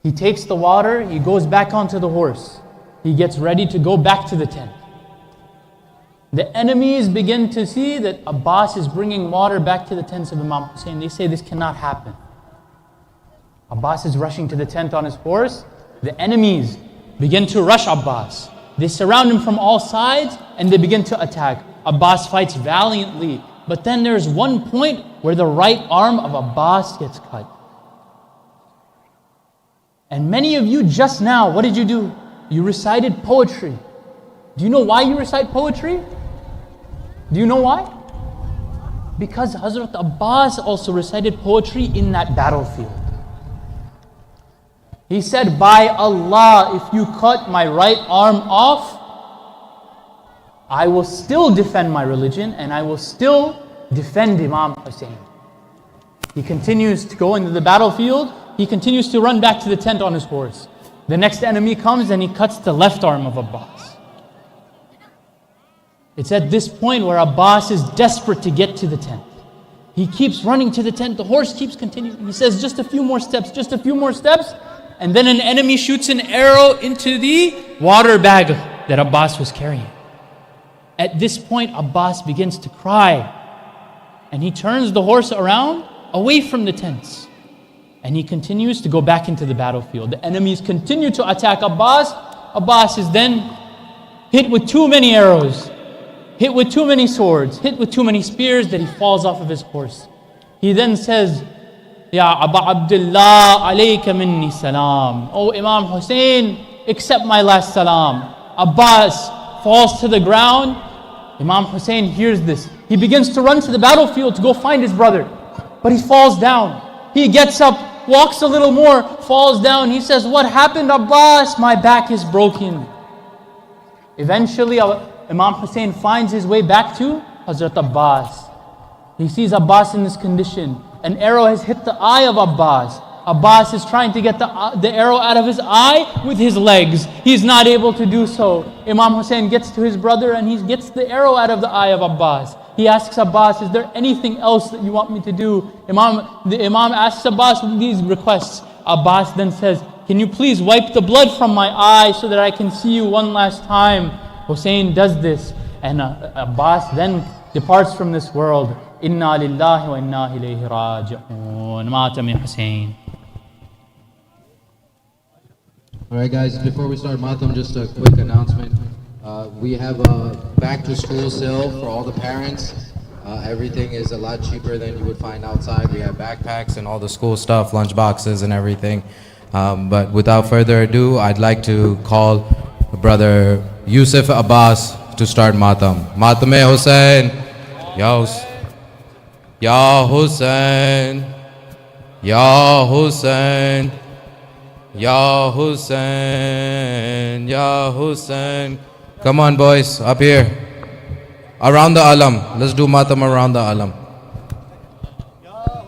He takes the water, he goes back onto the horse. He gets ready to go back to the tent. The enemies begin to see that Abbas is bringing water back to the tents of Imam Hussein. They say this cannot happen. Abbas is rushing to the tent on his horse. The enemies begin to rush Abbas. They surround him from all sides and they begin to attack. Abbas fights valiantly, but then there's one point where the right arm of Abbas gets cut. And many of you just now, what did you do? You recited poetry. Do you know why you recite poetry? Do you know why? Because Hazrat Abbas also recited poetry in that battlefield. He said, by Allah, if you cut my right arm off, I will still defend my religion and I will still defend Imam Hussein. He continues to go into the battlefield. He continues to run back to the tent on his horse. The next enemy comes and he cuts the left arm of Abbas. It's at this point where Abbas is desperate to get to the tent. He keeps running to the tent. The horse keeps continuing. He says, just a few more steps, just a few more steps. And then an enemy shoots an arrow into the water bag that Abbas was carrying. At this point, Abbas begins to cry. And he turns the horse around, away from the tents. And he continues to go back into the battlefield. The enemies continue to attack Abbas. Abbas is then hit with too many arrows, hit with too many swords, hit with too many spears that he falls off of his horse. He then says, Ya Aba Abdullah, alayka minni salam. Oh Imam Hussein, accept my last salam. Abbas falls to the ground. Imam Hussein hears this. He begins to run to the battlefield to go find his brother. But he falls down. He gets up, walks a little more, falls down. He says, what happened, Abbas? My back is broken. Eventually, Imam Hussein finds his way back to Hazrat Abbas. He sees Abbas in this condition. An arrow has hit the eye of Abbas. Abbas is trying to get the arrow out of his eye with his legs. He's not able to do so. Imam Hussein gets to his brother and he gets the arrow out of the eye of Abbas. He asks Abbas, is there anything else that you want me to do? The Imam asks Abbas these requests. Abbas then says, can you please wipe the blood from my eye so that I can see you one last time? Hussein does this, and Abbas then departs from this world. Inna lillahi wa inna ilayhi raji'un. Mata min Hussein. Alright guys, before we start Matam, just a quick announcement. We have a back to school sale for all the parents. Everything is a lot cheaper than you would find outside. We have backpacks and all the school stuff, lunch boxes and everything. But without further ado, I'd like to call Brother Yusuf Abbas to start Matam. Matam-e Hussein. Ya Hussein. Ya Hussein. Ya Hussein. Ya Hussein. Come on boys, up here. Around the alam. Let's do Matam around the alam. Ya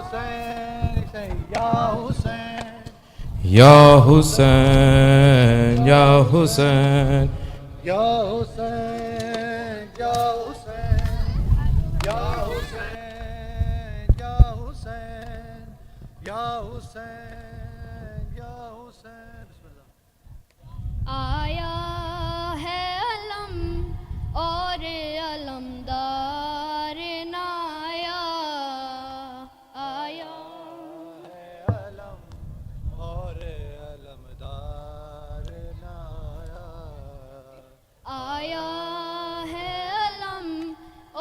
Hussein, Ya Hussein, Ya Hussein, Ya Hussein, Ya Hussein, Ya Hussein, Ya Hussein, Ya आया है अलम और अलमदार नाया, आया अलम और अलमदार नाया, आया है अलम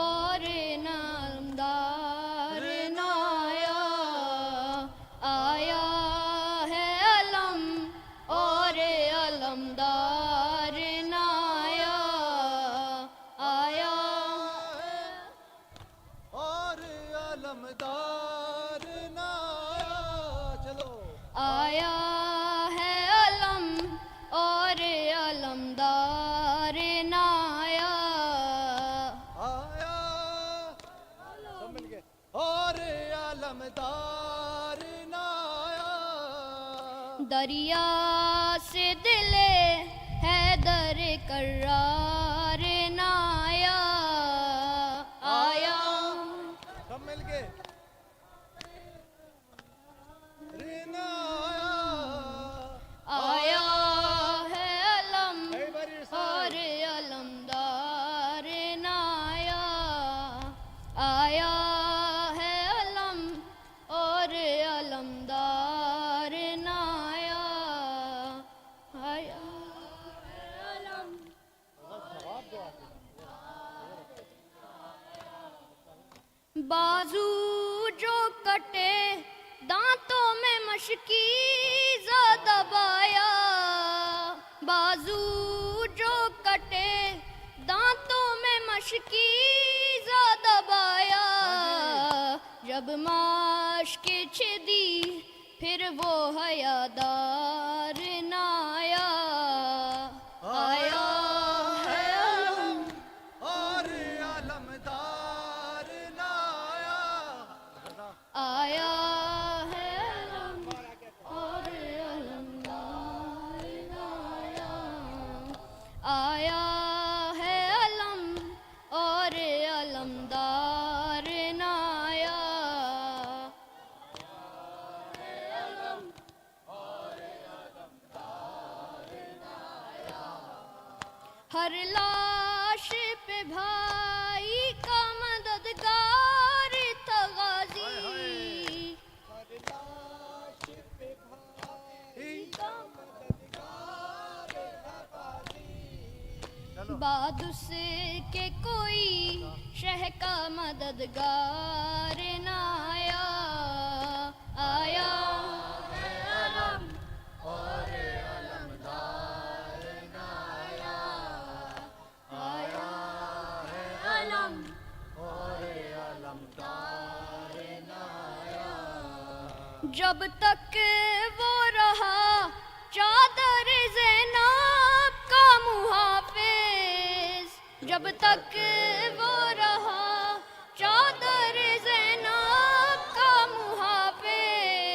और नामदार नाया, आया है अलम और अलमदार नाया, आया और अलमदार नाया। चलो आया है अलम और अलमदार नाया, आया सब मिल गए और अलमदार नाया। दरिया से दिले हैदर करार नाया, आया सब मिल गए रे नाया। आया है अलम Everybody और recite. अलमदार नाया, आया है अलम और अलमदार नाया, आया है अलम। बाजू जो कटे दांतों में मशकीज़ा दबाया, बाजू जो कटे दांतों में मशकीज़ा दबाया, जब माश्क छिदी फिर वो हयादार नाया, आया है अलम और अलमदार नाया। आया है अलम और अलमदार नाया, आया है अलम और अलमदार नाया, हर लाश पे भाई का मददगार था गाजी, बाद उसके कोई शह का मददगार ना आया, आया है अलम और अलमदार ना आया, आया है अलम और अलमदार ना आया। जब तक वो रहा चादर ज़ैनब का मुहाफिज, जब तक वो रहा चादर ज़ैनब का मुहाफिज,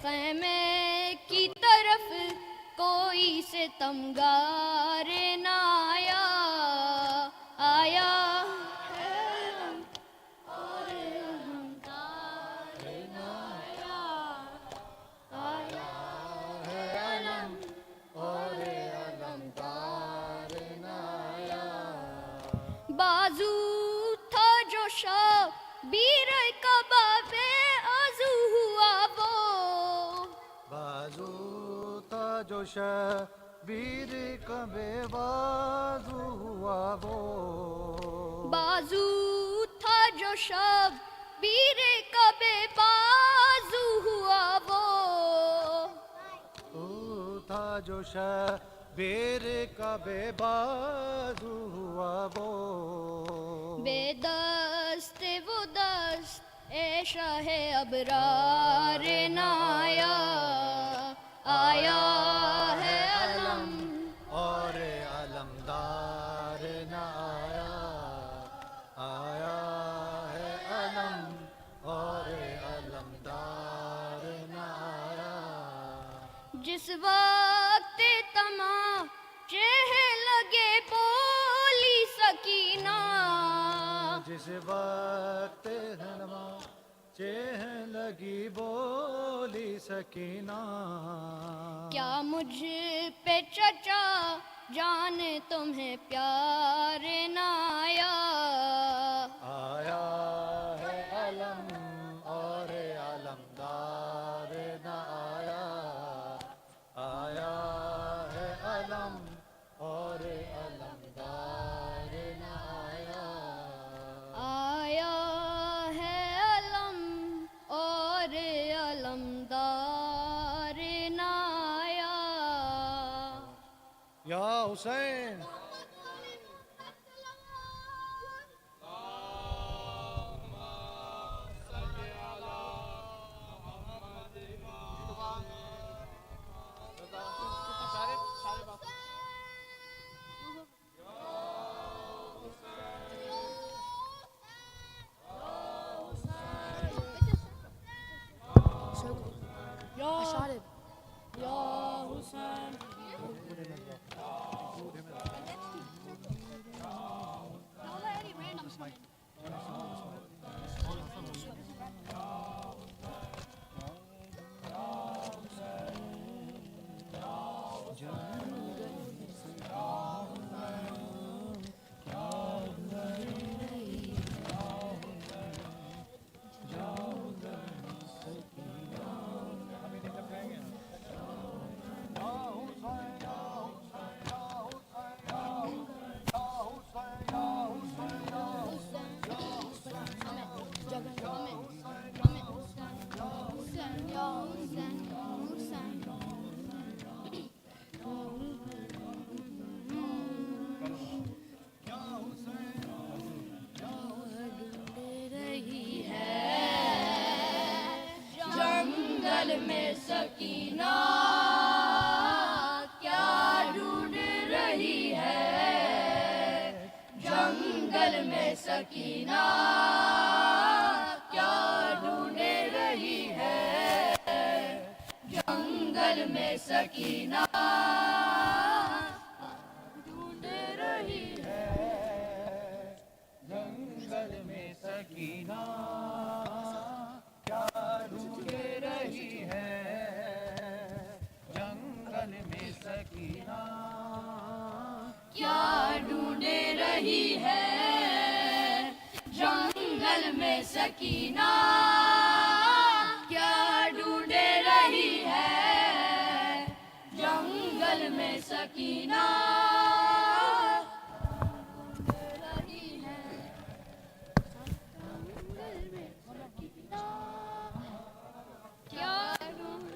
ख़ैमे की तरफ कोई सितमगार ना आया, आया है अलम और अलमदार ना आया, आया है अलम और अलमदार ना आया। बाजू था जो शबीर का बाबे आजू हुआ वो, बाजू था जो शबीर का बेबाजू हुआ वो, बाजू था जो शबीर का बेबाजू हुआ वो, तू था जो शबीर का बेबाजू हुआ वो, बेदस्त वो दस्त ए शाह अबरार ना आया, आया है अलम और अलमदार ना आया, आया है अलम और अलमदार ना आया। जिस वक्त तमाचे लगे बोली सकीना, जिस वक्त हनमा चेह लगी बोल बोली सकीना। क्या मुझ पे चचा जान तुम्हें प्यार न आया? आया है अलम और अलमदार न आया। आया है अलम और अलमदार न आया। आया है अलम और अलमदार न आया। या Hussain I shot it. Ya Hussein. Don't let any randoms come in. जंगल में सकीना क्या ढूंढ रही है? जंगल में सकीना क्या ढूंढ रही है? जंगल में सकीना ढूंढ रही है। जंगल में सकीना क्या ढूंढ रही है? जंगल में सकीना क्या ढूंढ रही है? जंगल में सकीना क्या ढूंढ रही है? जंगल में सकीना ढूंढ रही है। क्या ढूंढ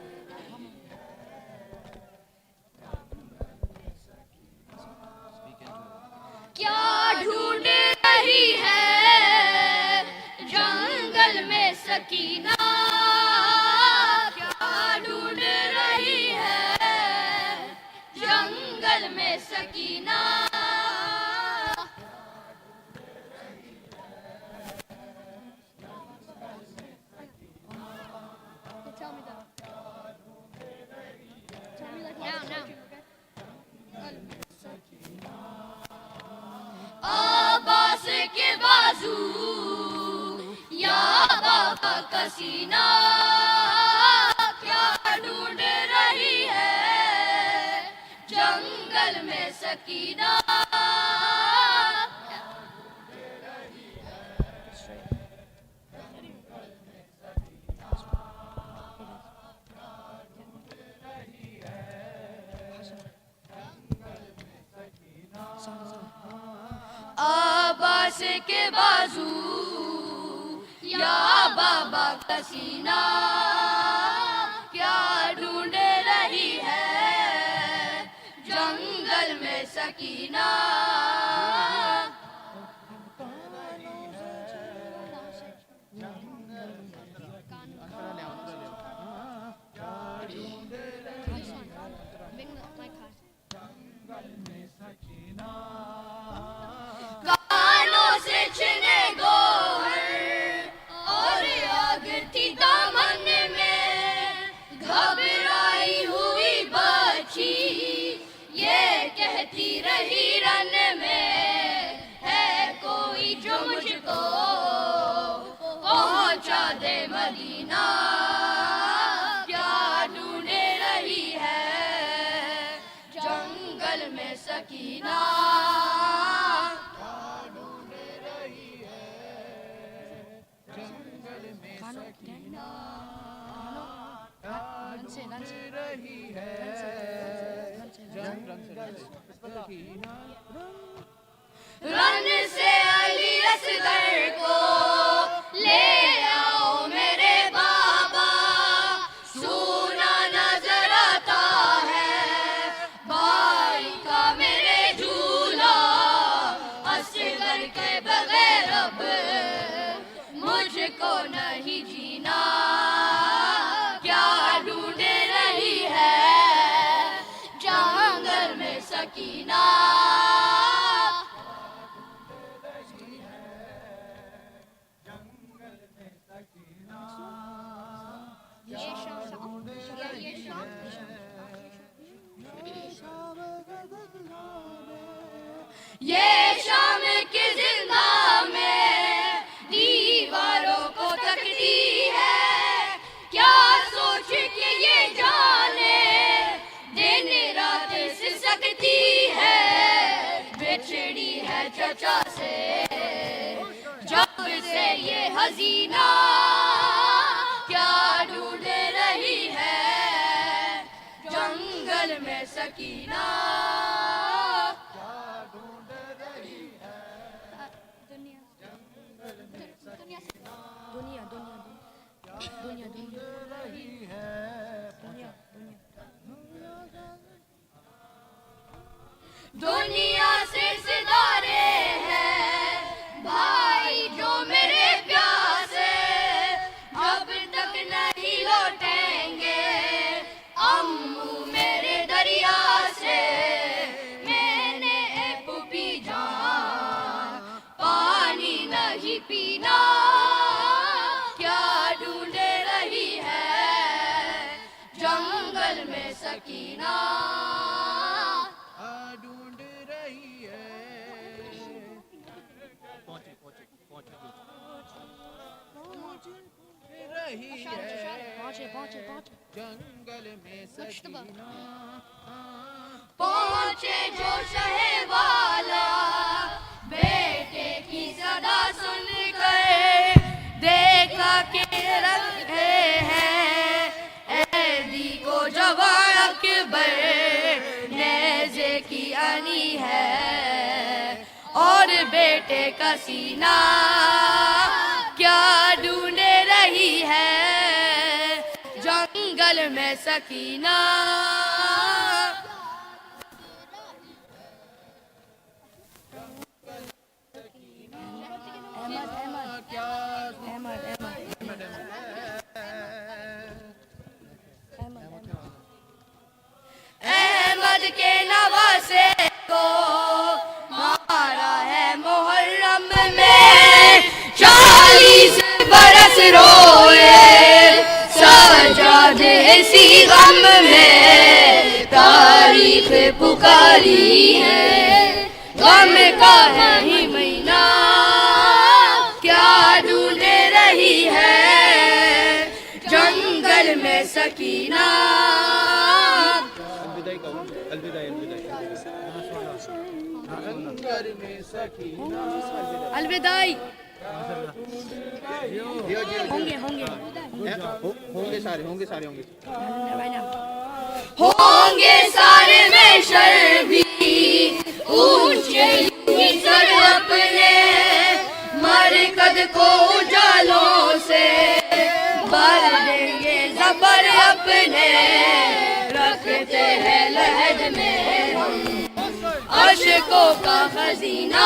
क्या ढूंढ रही है? जंगल में सकीना क्या ढूंढ रही है? जंगल में Sakina Tell me that. Tell me like now. Abbas के बाजू या बाबा का सीना क्या ढूंढ रही है? जंगल में सकीना अब्बास के बाजू या बाबा का सीना क्या ढूंढ रही है? जंगल में सकीना कानों से छिने गोहर और आग थी दामन में। घबराई हुई बच्ची ये कहती रही रन में सकीना रन से अली असगर को ले आओ मेरे बाबा सोना नजर आता है भाई का मेरे झूला असगर के बगैर अब मुझको नहीं जीना क्या ढूंढ रही है जंगल में सकीना ये शाम की जिंदा में दीवारों को तकती है क्या सोच के ये जाने दिन रात सिसकती है बिछड़ी है चचा से जब से ये हसीना क्या ढूंढ रही है जंगल में सकीना दुनिया से सितारे हैं भाई जो मेरे प्यासे अब तक नहीं लौटेंगे अम्मू मेरे दरिया से मैंने एक पी जान पानी नहीं पीना क्या ढूंढ रही है जंगल में सकीना जंगल में सकीना पहुंचे जो शहे वाला बेटे की सदा सुन कर देखा के रखे हैं ऐदी को जवान अकबर नेज़े की अनी है और बेटे का सीना क्या ढूंढ रही है जंगल में सकीना अहमद के नवासे को मारा है मुहर्रम में 40 बरस रोए सजादे इसी गम में तारीख पुकारी है गम का है ही महीना क्या ढूंढ रही है जंगल में सकीना अलविदाई होंगे होंगे होंगे सारे में शर भी ऊंचे सर अपने मरकद को उजालों से भर देंगे जबर अपने रखते हैं लहद में अशकों का खजीना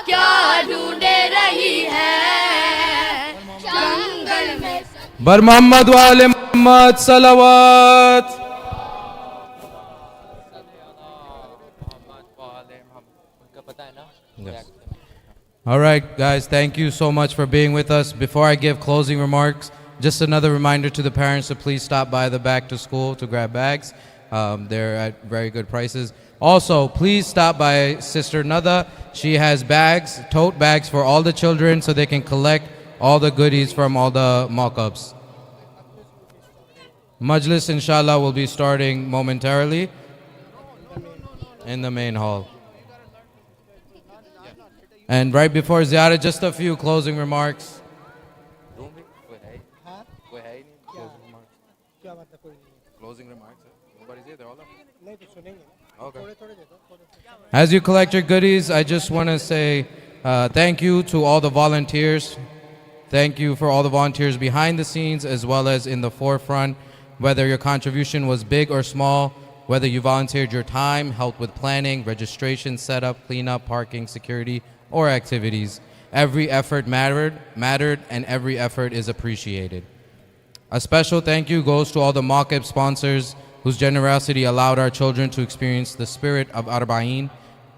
क्या ढूंढे रही है जंगल में बर मोहम्मद वाले मोहम्मद सलावत All right, guys, thank you so much for being with us. Before I give closing remarks, just another reminder to the parents to please stop by the back to school to grab bags. They're at very good prices. Also, please stop by Sister Nada. She has bags, tote bags for all the children so they can collect all the goodies from all the mock-ups. Majlis, inshallah, will be starting momentarily. in the main hall. And right before Ziyarah, just a few closing remarks. Closing remarks. Nobody's here. They're all up. Okay. As you collect your goodies, I just want to say thank you to all the volunteers. Thank you for all the volunteers behind the scenes as well as in the forefront. Whether your contribution was big or small, whether you volunteered your time, helped with planning, registration, setup, cleanup, parking, security, or activities, every effort mattered, and every effort is appreciated. A special thank you goes to all the Maqib sponsors whose generosity allowed our children to experience the spirit of Arbaeen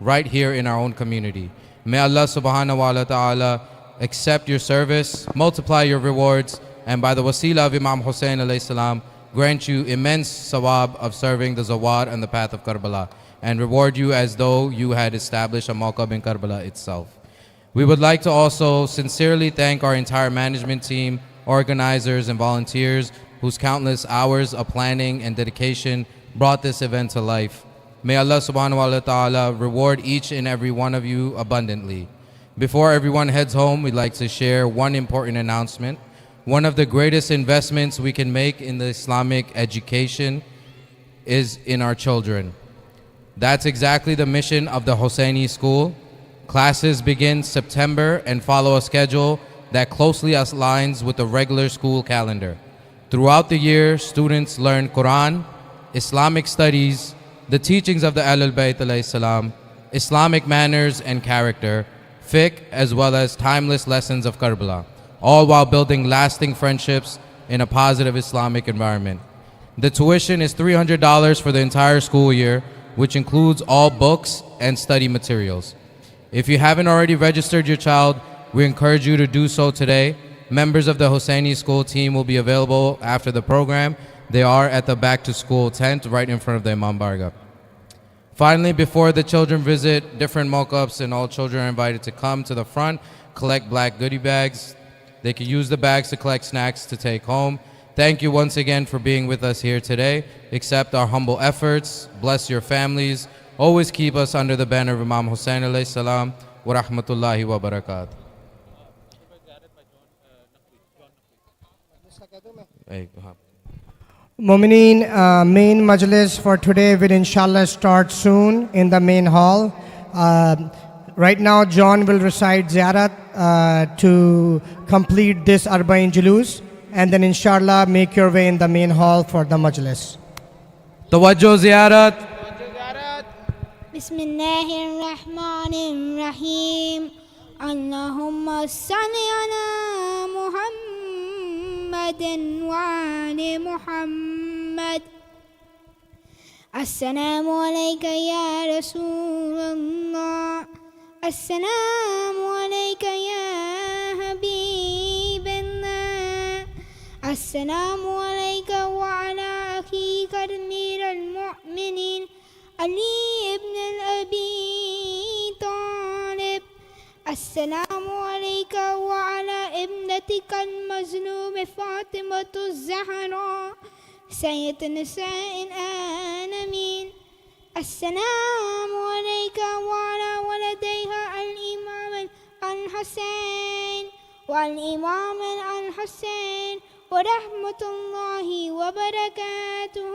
right here in our own community. May Allah subhanahu wa ta'ala accept your service, multiply your rewards, and by the wasila of Imam Hussein alayhi salam, grant you immense sawab of serving the Zawad and the path of Karbala, and reward you as though you had established a Maqab in Karbala itself. We would like to also sincerely thank our entire management team, organizers, and volunteers whose countless hours of planning and dedication brought this event to life. May Allah subhanahu wa ta'ala reward each and every one of you abundantly. Before everyone heads home, we'd like to share one important announcement. One of the greatest investments we can make in the Islamic education is in our children. That's exactly the mission of the Hosseini School. Classes begin September and follow a schedule that closely aligns with the regular school calendar. Throughout the year, students learn Quran, Islamic studies, the teachings of the Ahlul Bayt alayhi salam, Islamic manners and character, fiqh, as well as timeless lessons of Karbala, all while building lasting friendships in a positive Islamic environment. The tuition is $300 for the entire school year, which includes all books and study materials. If you haven't already registered your child, we encourage you to do so today. Members of the Hosseini School team will be available after the program. They are at the back to school tent right in front of the Imam Barga. Finally, before the children visit different mock-ups, and all children are invited to come to the front, collect black goodie bags. They can use the bags to collect snacks to take home. Thank you once again for being with us here today. Accept our humble efforts. Bless your families. Always keep us under the banner of Imam Hussein alayhi salam wa rahmatullahi wa barakatuh. Mumineen, main majlis for today will inshallah start soon in the main hall. Right now, John will recite ziyarat to complete this Arbaeen Julus, and then inshallah make your way in the main hall for the majlis. Tawajjuh ziyarat. بسم الله الرحمن الرحيم اللهم صل على محمد وآل محمد السلام عليك يا رسول الله السلام عليك يا حبيب الله السلام عليك وعلى أخيك أمير المؤمنين علي بن أبي طالب السلام عليك وعلى ابنتك المظلوم فاطمة الزهراء سيد نساء العالمين السلام عليك وعلى ولديها الإمام الحسين والإمام الحسين ورحمة الله وبركاته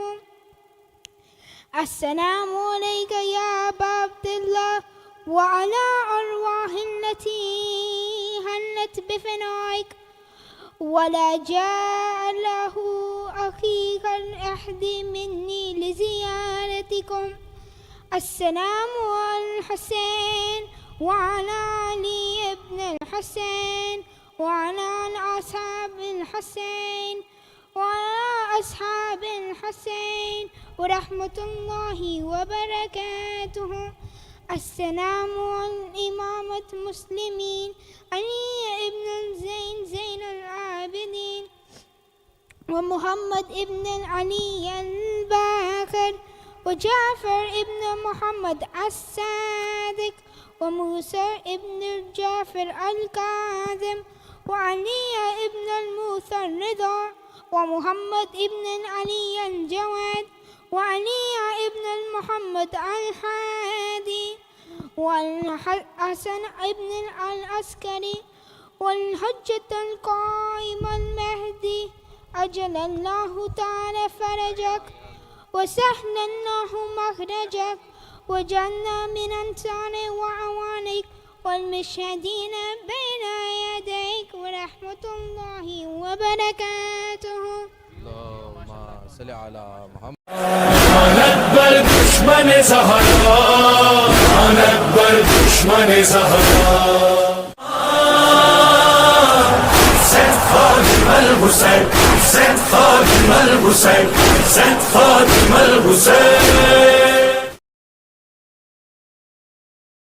السلام عليك يا أبا عبد الله وعلى أرواح التي هلت بفنائك ولا جاء له أخيك الأحد مني لزيارتكم السلام على الحسين وعلى علي بن الحسين وعلى أصحاب الحسين وعلى أصحاب الحسين ورحمة الله وبركاته السلام على إمامة المسلمين علي بن زين العابدين ومحمد ابن علي الباكر وجعفر ابن محمد الصادق وموسى ابن جعفر الكاظم وعلي ابن الموسى الرضا ومحمد ابن علي الجواد وعلي ابن محمد الحادي والحسن ابن العسكري والحجة القائم المهدي أجل الله تعالى فرجك وسهل الله مخرجك وجعلنا من أنصار وعوانك والمشهدين بين يديك ورحمة الله وبركاته. اللهم صل على محمد. أكبر دشمن زهرا أكبر دشمن زهرا زد خادم الحسين زد خادم الحسين زد خادم الحسين